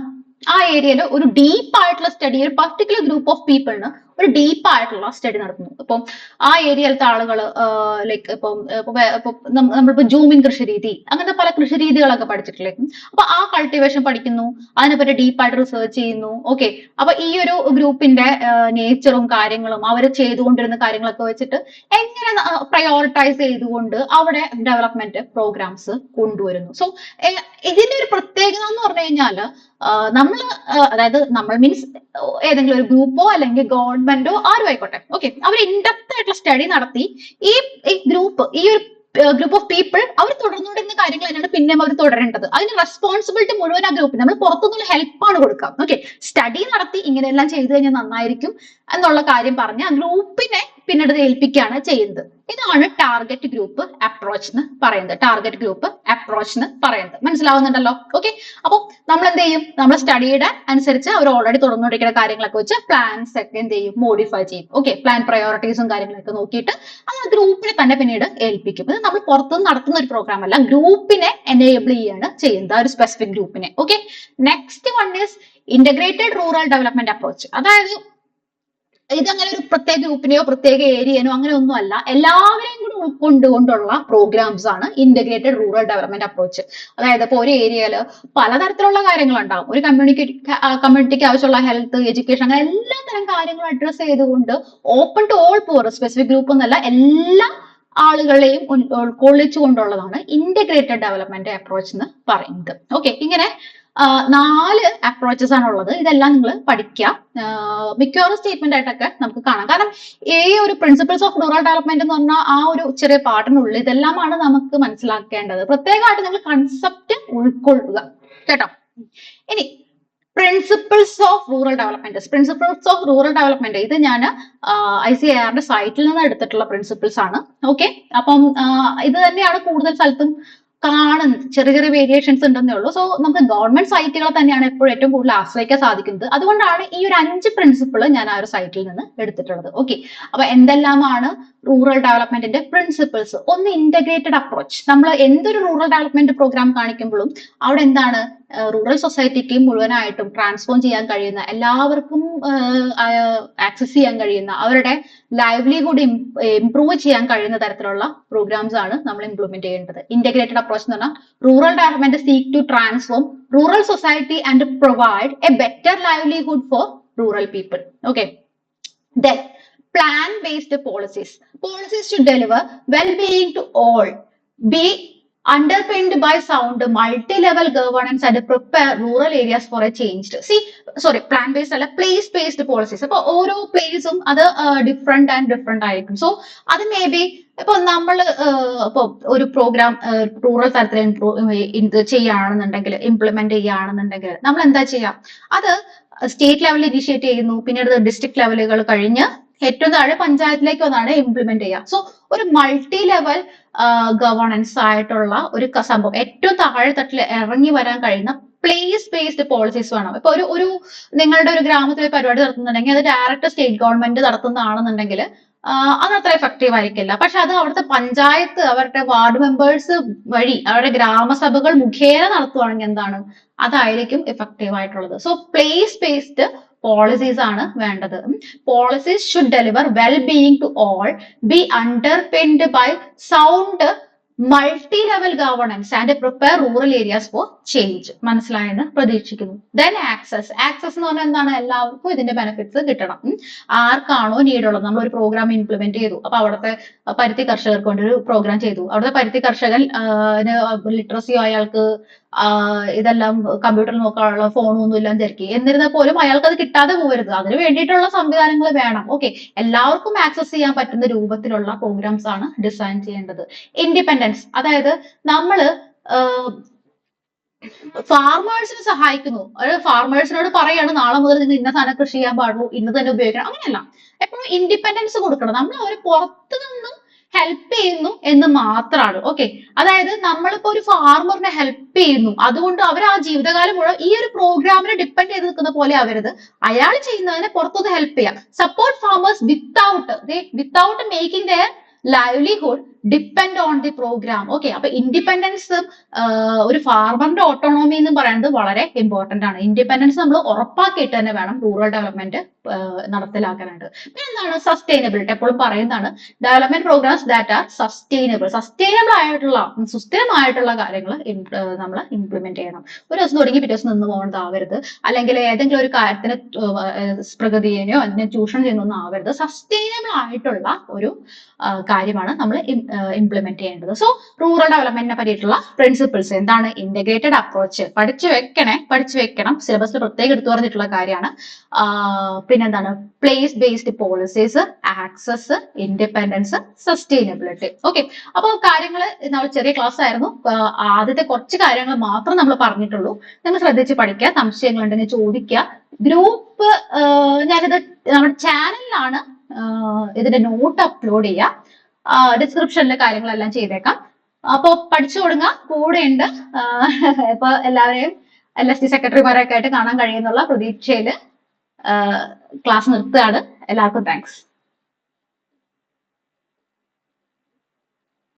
ആ ഏരിയയിൽ ഒരു ഡീപ്പ് ആയിട്ടുള്ള സ്റ്റഡി, ഒരു പർട്ടിക്കുലർ ഗ്രൂപ്പ് ഓഫ് പീപ്പിളിന് ഒരു ഡീപ്പ് ആയിട്ടുള്ള സ്റ്റഡി നടത്തുന്നു. ഇപ്പം ആ ഏരിയയിലത്തെ ആളുകൾ ലൈക്ക് നമ്മളിപ്പോ ജൂമിങ് കൃഷി രീതി, അങ്ങനത്തെ പല കൃഷി രീതികളൊക്കെ പഠിച്ചിട്ടില്ലേ. അപ്പൊ ആ കൾട്ടിവേഷൻ പഠിക്കുന്നു, അതിനെപ്പറ്റി ഡീപ്പായിട്ട് റിസർച്ച് ചെയ്യുന്നു. ഓക്കെ, അപ്പൊ ഈ ഒരു ഗ്രൂപ്പിന്റെ നേച്ചറും കാര്യങ്ങളും അവർ ചെയ്തുകൊണ്ടിരുന്ന കാര്യങ്ങളൊക്കെ വെച്ചിട്ട് എങ്ങനെ പ്രയോറിറ്റൈസ് ചെയ്തുകൊണ്ട് അവിടെ ഡെവലപ്മെന്റ് പ്രോഗ്രാംസ് കൊണ്ടുവരുന്നു. സോ ഇതിന്റെ ഒരു പ്രത്യേകത എന്ന് പറഞ്ഞു കഴിഞ്ഞാല് നമ്മൾ, അതായത് നമ്മൾ മീൻസ് ഏതെങ്കിലും ഒരു ഗ്രൂപ്പോ അല്ലെങ്കിൽ ഗവൺമെന്റോ ആരും ആയിക്കോട്ടെ, ഓക്കെ, അവർ ഇൻഡെപ്ത് ആയിട്ടുള്ള സ്റ്റഡി നടത്തി ഈ ഗ്രൂപ്പ്, ഈ ഒരു ഗ്രൂപ്പ് ഓഫ് പീപ്പിൾ അവർ തുടർന്നുകൊണ്ടിരുന്ന കാര്യങ്ങൾ തന്നെയാണ് പിന്നെയും അവർ തുടരേണ്ടത്. അതിന് റെസ്പോൺസിബിലിറ്റി മുഴുവൻ ആ ഗ്രൂപ്പിന്, നമ്മൾ പുറത്തുനിന്നുള്ള ഹെൽപ്പാണ് കൊടുക്കാം. ഓക്കെ, സ്റ്റഡി നടത്തി ഇങ്ങനെയെല്ലാം ചെയ്തു കഴിഞ്ഞാൽ നന്നായിരിക്കും എന്നുള്ള കാര്യം പറഞ്ഞ് ആ ഗ്രൂപ്പിനെ പിന്നീട് ഏൽപ്പിക്കുകയാണ് ചെയ്യുന്നത്. ഇതാണ് ടാർഗറ്റ് ഗ്രൂപ്പ് അപ്രോച്ച് എന്ന് പറയുന്നത്. ടാർഗറ്റ് ഗ്രൂപ്പ് അപ്രോച്ച് എന്ന് പറയുന്നത് മനസ്സിലാവുന്നുണ്ടല്ലോ? ഓക്കെ, അപ്പോൾ നമ്മൾ എന്ത് ചെയ്യും? നമ്മൾ സ്റ്റഡിയുടെ അനുസരിച്ച് അവർ ഓൾറെഡി തുറന്നുകൊണ്ടിരിക്കുന്ന കാര്യങ്ങളൊക്കെ വെച്ച് പ്ലാൻസ് ഒക്കെ എന്ത് ചെയ്യും? മോഡിഫൈ ചെയ്യും. ഓക്കെ, പ്ലാൻ പ്രയോറിറ്റീസും കാര്യങ്ങളൊക്കെ നോക്കിയിട്ട് ആ ഗ്രൂപ്പിനെ തന്നെ പിന്നീട് ഏൽപ്പിക്കും. ഇത് നമ്മൾ പുറത്തുനിന്ന് നടത്തുന്ന ഒരു പ്രോഗ്രാം അല്ല, ഗ്രൂപ്പിനെ എനേബിൾ ചെയ്യാണ് ചെയ്യുന്നത്, ഒരു സ്പെസിഫിക് ഗ്രൂപ്പിനെ. Okay, next one is integrated rural development approach. അതായത് ഇതങ്ങനെ ഒരു പ്രത്യേക ഗ്രൂപ്പിനെയോ പ്രത്യേക ഏരിയനോ അങ്ങനെ ഒന്നും അല്ല, എല്ലാവരെയും കൂടി ഉൾക്കൊണ്ടുകൊണ്ടുള്ള പ്രോഗ്രാംസ് ആണ് ഇന്റഗ്രേറ്റഡ് റൂറൽ ഡെവലപ്മെന്റ് അപ്രോച്ച്. അതായത് ഇപ്പോൾ ഒരു ഏരിയയിൽ പലതരത്തിലുള്ള കാര്യങ്ങൾ ഉണ്ടാവും. ഒരു കമ്മ്യൂണിറ്റിക്ക് ആവശ്യമുള്ള ഹെൽത്ത്, എഡ്യൂക്കേഷൻ, അങ്ങനെ എല്ലാ തരം കാര്യങ്ങളും അഡ്രസ് ചെയ്തുകൊണ്ട് open to all poor, specific group എന്നല്ല, എല്ലാ ആളുകളെയും ഉൾക്കൊള്ളിച്ചുകൊണ്ടുള്ളതാണ് ഇന്റഗ്രേറ്റഡ് ഡെവലപ്മെന്റ് അപ്രോച്ച് എന്ന് പറയുന്നത്. ഓക്കെ, ഇങ്ങനെ 4 അപ്രോച്ചസ് ആണ് ഉള്ളത്. ഇതെല്ലാം നിങ്ങൾ പഠിക്കുക. മിക്കവാറും സ്റ്റേറ്റ്മെന്റ് ആയിട്ടൊക്കെ നമുക്ക് കാണാം. കാരണം ഈ ഒരു പ്രിൻസിപ്പിൾസ് ഓഫ് റൂറൽ ഡെവലപ്മെന്റ് എന്ന് പറഞ്ഞാൽ ആ ഒരു ചെറിയ പാട്ടിനുള്ളിൽ ഇതെല്ലാമാണ് നമുക്ക് മനസ്സിലാക്കേണ്ടത്. പ്രത്യേകമായിട്ട് നിങ്ങൾ കൺസെപ്റ്റ് ഉൾക്കൊള്ളുക കേട്ടോ. ഇനി principles of rural development. Principles of rural development ഇത് ഞാൻ ICARന്റെ സൈറ്റിൽ നിന്ന് എടുത്തിട്ടുള്ള പ്രിൻസിപ്പിൾസ് ആണ്. ഓക്കെ, അപ്പം ഇത് തന്നെയാണ് കൂടുതൽ സ്ഥലത്തും കാണുന്നത്. ചെറിയ ചെറിയ വേരിയേഷൻസ് ഉണ്ടെന്നേ ഉള്ളൂ. സോ നമുക്ക് ഗവൺമെന്റ് സൈറ്റുകളെ തന്നെയാണ് എപ്പോഴും ഏറ്റവും കൂടുതൽ ആശ്രയിക്കാൻ സാധിക്കുന്നത്. അതുകൊണ്ടാണ് ഈ ഒരു 5 പ്രിൻസിപ്പിൾ ഞാൻ ആ ഒരു സൈറ്റിൽ നിന്ന് എടുത്തിട്ടുള്ളത്. ഓക്കെ, അപ്പൊ എന്തെല്ലാമാണ് റൂറൽ ഡെവലപ്മെന്റിന്റെ പ്രിൻസിപ്പിൾസ്? ഒന്ന്, ഇന്റഗ്രേറ്റഡ് അപ്രോച്ച്. നമ്മൾ എന്തൊരു റൂറൽ ഡെവലപ്മെന്റ് പ്രോഗ്രാം കാണിക്കുമ്പോഴും അവിടെ എന്താണ് റൂറൽ സൊസൈറ്റിക്ക് മുഴുവനായിട്ടും ട്രാൻസ്ഫോം ചെയ്യാൻ കഴിയുന്ന, എല്ലാവർക്കും ആക്സസ് ചെയ്യാൻ കഴിയുന്ന, അവരുടെ ലൈവ്ലിഹുഡ് ഇംപ്രൂവ് ചെയ്യാൻ കഴിയുന്ന തരത്തിലുള്ള പ്രോഗ്രാംസ് ആണ് നമ്മൾ ഇംപ്ലിമെന്റ് ചെയ്യേണ്ടത്. ഇന്റഗ്രേറ്റഡ് അപ്രോച്ച് എന്ന് പറഞ്ഞാൽ rural development seek to transform rural society and provide a better livelihood for rural people. Okay, then plan-based policies should deliver well-being to all, be underpinned by sound multi-level governance and prepare rural areas for a changed. Plan-based അല്ല, place-based policies. അപ്പൊ ഓരോ പ്ലേസും അത് different ആയിരിക്കും. So അത് may be ഇപ്പൊ നമ്മൾ ഇപ്പൊ ഒരു പ്രോഗ്രാം റൂറൽ തലത്തിൽ ചെയ്യുകയാണെന്നുണ്ടെങ്കിൽ, ഇംപ്ലിമെന്റ് ചെയ്യുകയാണെന്നുണ്ടെങ്കിൽ നമ്മൾ എന്താ ചെയ്യാം? അത് സ്റ്റേറ്റ് ലെവലിൽ ഇനിഷ്യേറ്റ് ചെയ്യുന്നു, പിന്നീട് ഡിസ്ട്രിക്ട് ലെവലുകൾ കഴിഞ്ഞ് ഏറ്റവും താഴെ പഞ്ചായത്തിലേക്ക് വന്നാണ് ഇംപ്ലിമെന്റ് ചെയ്യുക. സോ ഒരു മൾട്ടി ലെവൽ ഗവർണൻസ് ആയിട്ടുള്ള ഒരു സംഭവം ഏറ്റവും താഴെ തട്ടിൽ ഇറങ്ങി വരാൻ കഴിയുന്ന പ്ലേസ് ബേസ്ഡ് പോളിസീസ് വേണം. ഇപ്പൊ ഒരു നിങ്ങളുടെ ഒരു ഗ്രാമത്തിലെ പരിപാടി നടത്തുന്നുണ്ടെങ്കിൽ അത് ഡയറക്റ്റ് സ്റ്റേറ്റ് ഗവൺമെന്റ് നടത്തുന്നതാണെന്നുണ്ടെങ്കിൽ അത് അത്ര എഫക്റ്റീവ് ആയിരിക്കില്ല. പക്ഷെ അത് അവിടുത്തെ പഞ്ചായത്ത്, അവരുടെ വാർഡ് മെമ്പേഴ്സ് വഴി, അവരുടെ ഗ്രാമസഭകൾ മുഖേന നടത്തുവാണെങ്കിൽ എന്താണ്, അതായിരിക്കും എഫക്റ്റീവ് ആയിട്ടുള്ളത്. സോ പ്ലേസ് ബേസ്ഡ് പോളിസീസ് ആണ് വേണ്ടത്. Policies should deliver well being to all, be underpinned by sound multi level governance and prepare rural areas for change. മനസ്സിലായെന്ന് പ്രതീക്ഷിക്കുന്നു. ദെൻ ആക്സസ് എന്ന് പറഞ്ഞാൽ എന്താണ്? എല്ലാവർക്കും ഇതിന്റെ ബെനിഫിറ്റ്സ് കിട്ടണം. ആർക്കാണോ നീഡ് ഉള്ളത്. നമ്മൾ ഒരു പ്രോഗ്രാം ഇംപ്ലിമെന്റ് ചെയ്തു, അപ്പൊ അവിടുത്തെ പരുത്തി കർഷകർക്ക് വേണ്ടി ഒരു പ്രോഗ്രാം ചെയ്തു. അവിടുത്തെ പരുത്തി കർഷകൻ ലിറ്ററസിയോ, അയാൾക്ക് ഇതെല്ലാം കമ്പ്യൂട്ടറിൽ നോക്കാനുള്ള ഫോണൊന്നും ഇല്ലാന്ന് വിചാരിക്കും. എന്നിരുന്നാൽ പോലും അയാൾക്ക് അത് കിട്ടാതെ പോകരുത്. അതിന് വേണ്ടിയിട്ടുള്ള സംവിധാനങ്ങൾ വേണം. ഓക്കെ, എല്ലാവർക്കും ആക്സസ് ചെയ്യാൻ പറ്റുന്ന രൂപത്തിലുള്ള പ്രോഗ്രാംസ് ആണ് ഡിസൈൻ ചെയ്യേണ്ടത്. ഇൻഡിപെൻഡൻസ്, അതായത് നമ്മള് ഫാർമേഴ്സിനെ സഹായിക്കുന്നു. ഫാർമേഴ്സിനോട് പറയാണ് നാളെ മുതൽ നിങ്ങൾ ഇന്ന സാധനം കൃഷി ചെയ്യാൻ പാടുള്ളൂ, ഇന്ന് തന്നെ ഉപയോഗിക്കണം, അങ്ങനെയല്ല. എപ്പോഴും ഇൻഡിപെൻഡൻസ് കൊടുക്കണം. നമ്മൾ അവർ പുറത്തു നിന്നും ഹെൽപ്പ് ചെയ്യുന്നു എന്ന് മാത്രമാണ്. ഓക്കെ, അതായത് നമ്മളിപ്പോ ഒരു ഫാർമറിനെ ഹെൽപ്പ് ചെയ്യുന്നു, അതുകൊണ്ട് അവർ ആ ജീവിതകാലം മുഴുവൻ ഈ ഒരു പ്രോഗ്രാമിനെ ഡിപ്പെൻഡ് ചെയ്ത് നിൽക്കുന്ന പോലെ ആവരുത്. അയാൾ ചെയ്യുന്നതിനെ പുറത്തുനിന്ന് ഹെൽപ്പ് ചെയ്യാം. Support farmers without making their livelihood depend on the programme. Okay, അപ്പൊ ഇൻഡിപെൻഡൻസ്, ഒരു ഫാർമറിന്റെ ഓട്ടോണോമി എന്ന് പറയുന്നത് വളരെ ഇമ്പോർട്ടന്റ് ആണ്. ഇൻഡിപെൻഡൻസ് നമ്മൾ ഉറപ്പാക്കിയിട്ട് തന്നെ വേണം റൂറൽ ഡെവലപ്മെന്റ് നടപ്പിലാക്കാനായിട്ട്. പിന്നെ എന്താണ് സസ്റ്റൈനബിലിറ്റി? എപ്പോഴും പറയുന്നതാണ് development programmes that are sustainable ആയിട്ടുള്ള, സുസ്ഥിരമായിട്ടുള്ള കാര്യങ്ങൾ നമ്മൾ ഇംപ്ലിമെന്റ് ചെയ്യണം. ഒരു ദിവസം തുടങ്ങി പിറ്റേ ദിവസം നിന്ന് പോകുന്നതാവരുത്, അല്ലെങ്കിൽ ഏതെങ്കിലും ഒരു കാര്യത്തിന് പ്രകൃതിയെയോ അതിനെ ചൂഷണം ചെയ്യുന്നൊന്നും ആവരുത്. സസ്റ്റൈനബിൾ ആയിട്ടുള്ള ഒരു കാര്യമാണ് നമ്മൾ ഇംപ്ലിമെന്റ് ചെയ്യേണ്ടത്. സോ റൂറൽ ഡെവലപ്മെന്റിനെ പറ്റിയിട്ടുള്ള പ്രിൻസിപ്പിൾസ് എന്താണ്? ഇന്റഗ്രേറ്റഡ് അപ്രോച്ച് പഠിച്ചു വെക്കണം. സിലബസിൽ പ്രത്യേകം എടുത്തു പറഞ്ഞിട്ടുള്ള കാര്യമാണ്. പിന്നെന്താണ്? Place based policies, access, independence, sustainability. Okay, അപ്പൊ കാര്യങ്ങൾ നമ്മൾ ചെറിയ ക്ലാസ് ആയിരുന്നു. ആദ്യത്തെ കുറച്ച് കാര്യങ്ങൾ മാത്രം നമ്മൾ പറഞ്ഞിട്ടുള്ളൂ. നിങ്ങൾ ശ്രദ്ധിച്ച് പഠിക്കുക. സംശയങ്ങൾ ഉണ്ടെങ്കിൽ ചോദിക്കുക. ഗ്രൂപ്പ് ഞാനിത് നമ്മുടെ ചാനലിലാണ് ഇതിന്റെ നോട്ട് അപ്ലോഡ് ചെയ്യാം. ഡിസ്ക്രിപ്ഷനിൽ കാര്യങ്ങളെല്ലാം ചെയ്തേക്കാം. അപ്പൊ പഠിച്ചു തുടങ്ങുക, കൂടെയുണ്ട്. ഇപ്പൊ എല്ലാവരെയും LSD സെക്രട്ടറിമാരൊക്കെ ആയിട്ട് കാണാൻ കഴിയുന്നുള്ള പ്രതീക്ഷയിൽ ക്ലാസ് നിർത്തുകയാണ്. എല്ലാവർക്കും താങ്ക്സ്.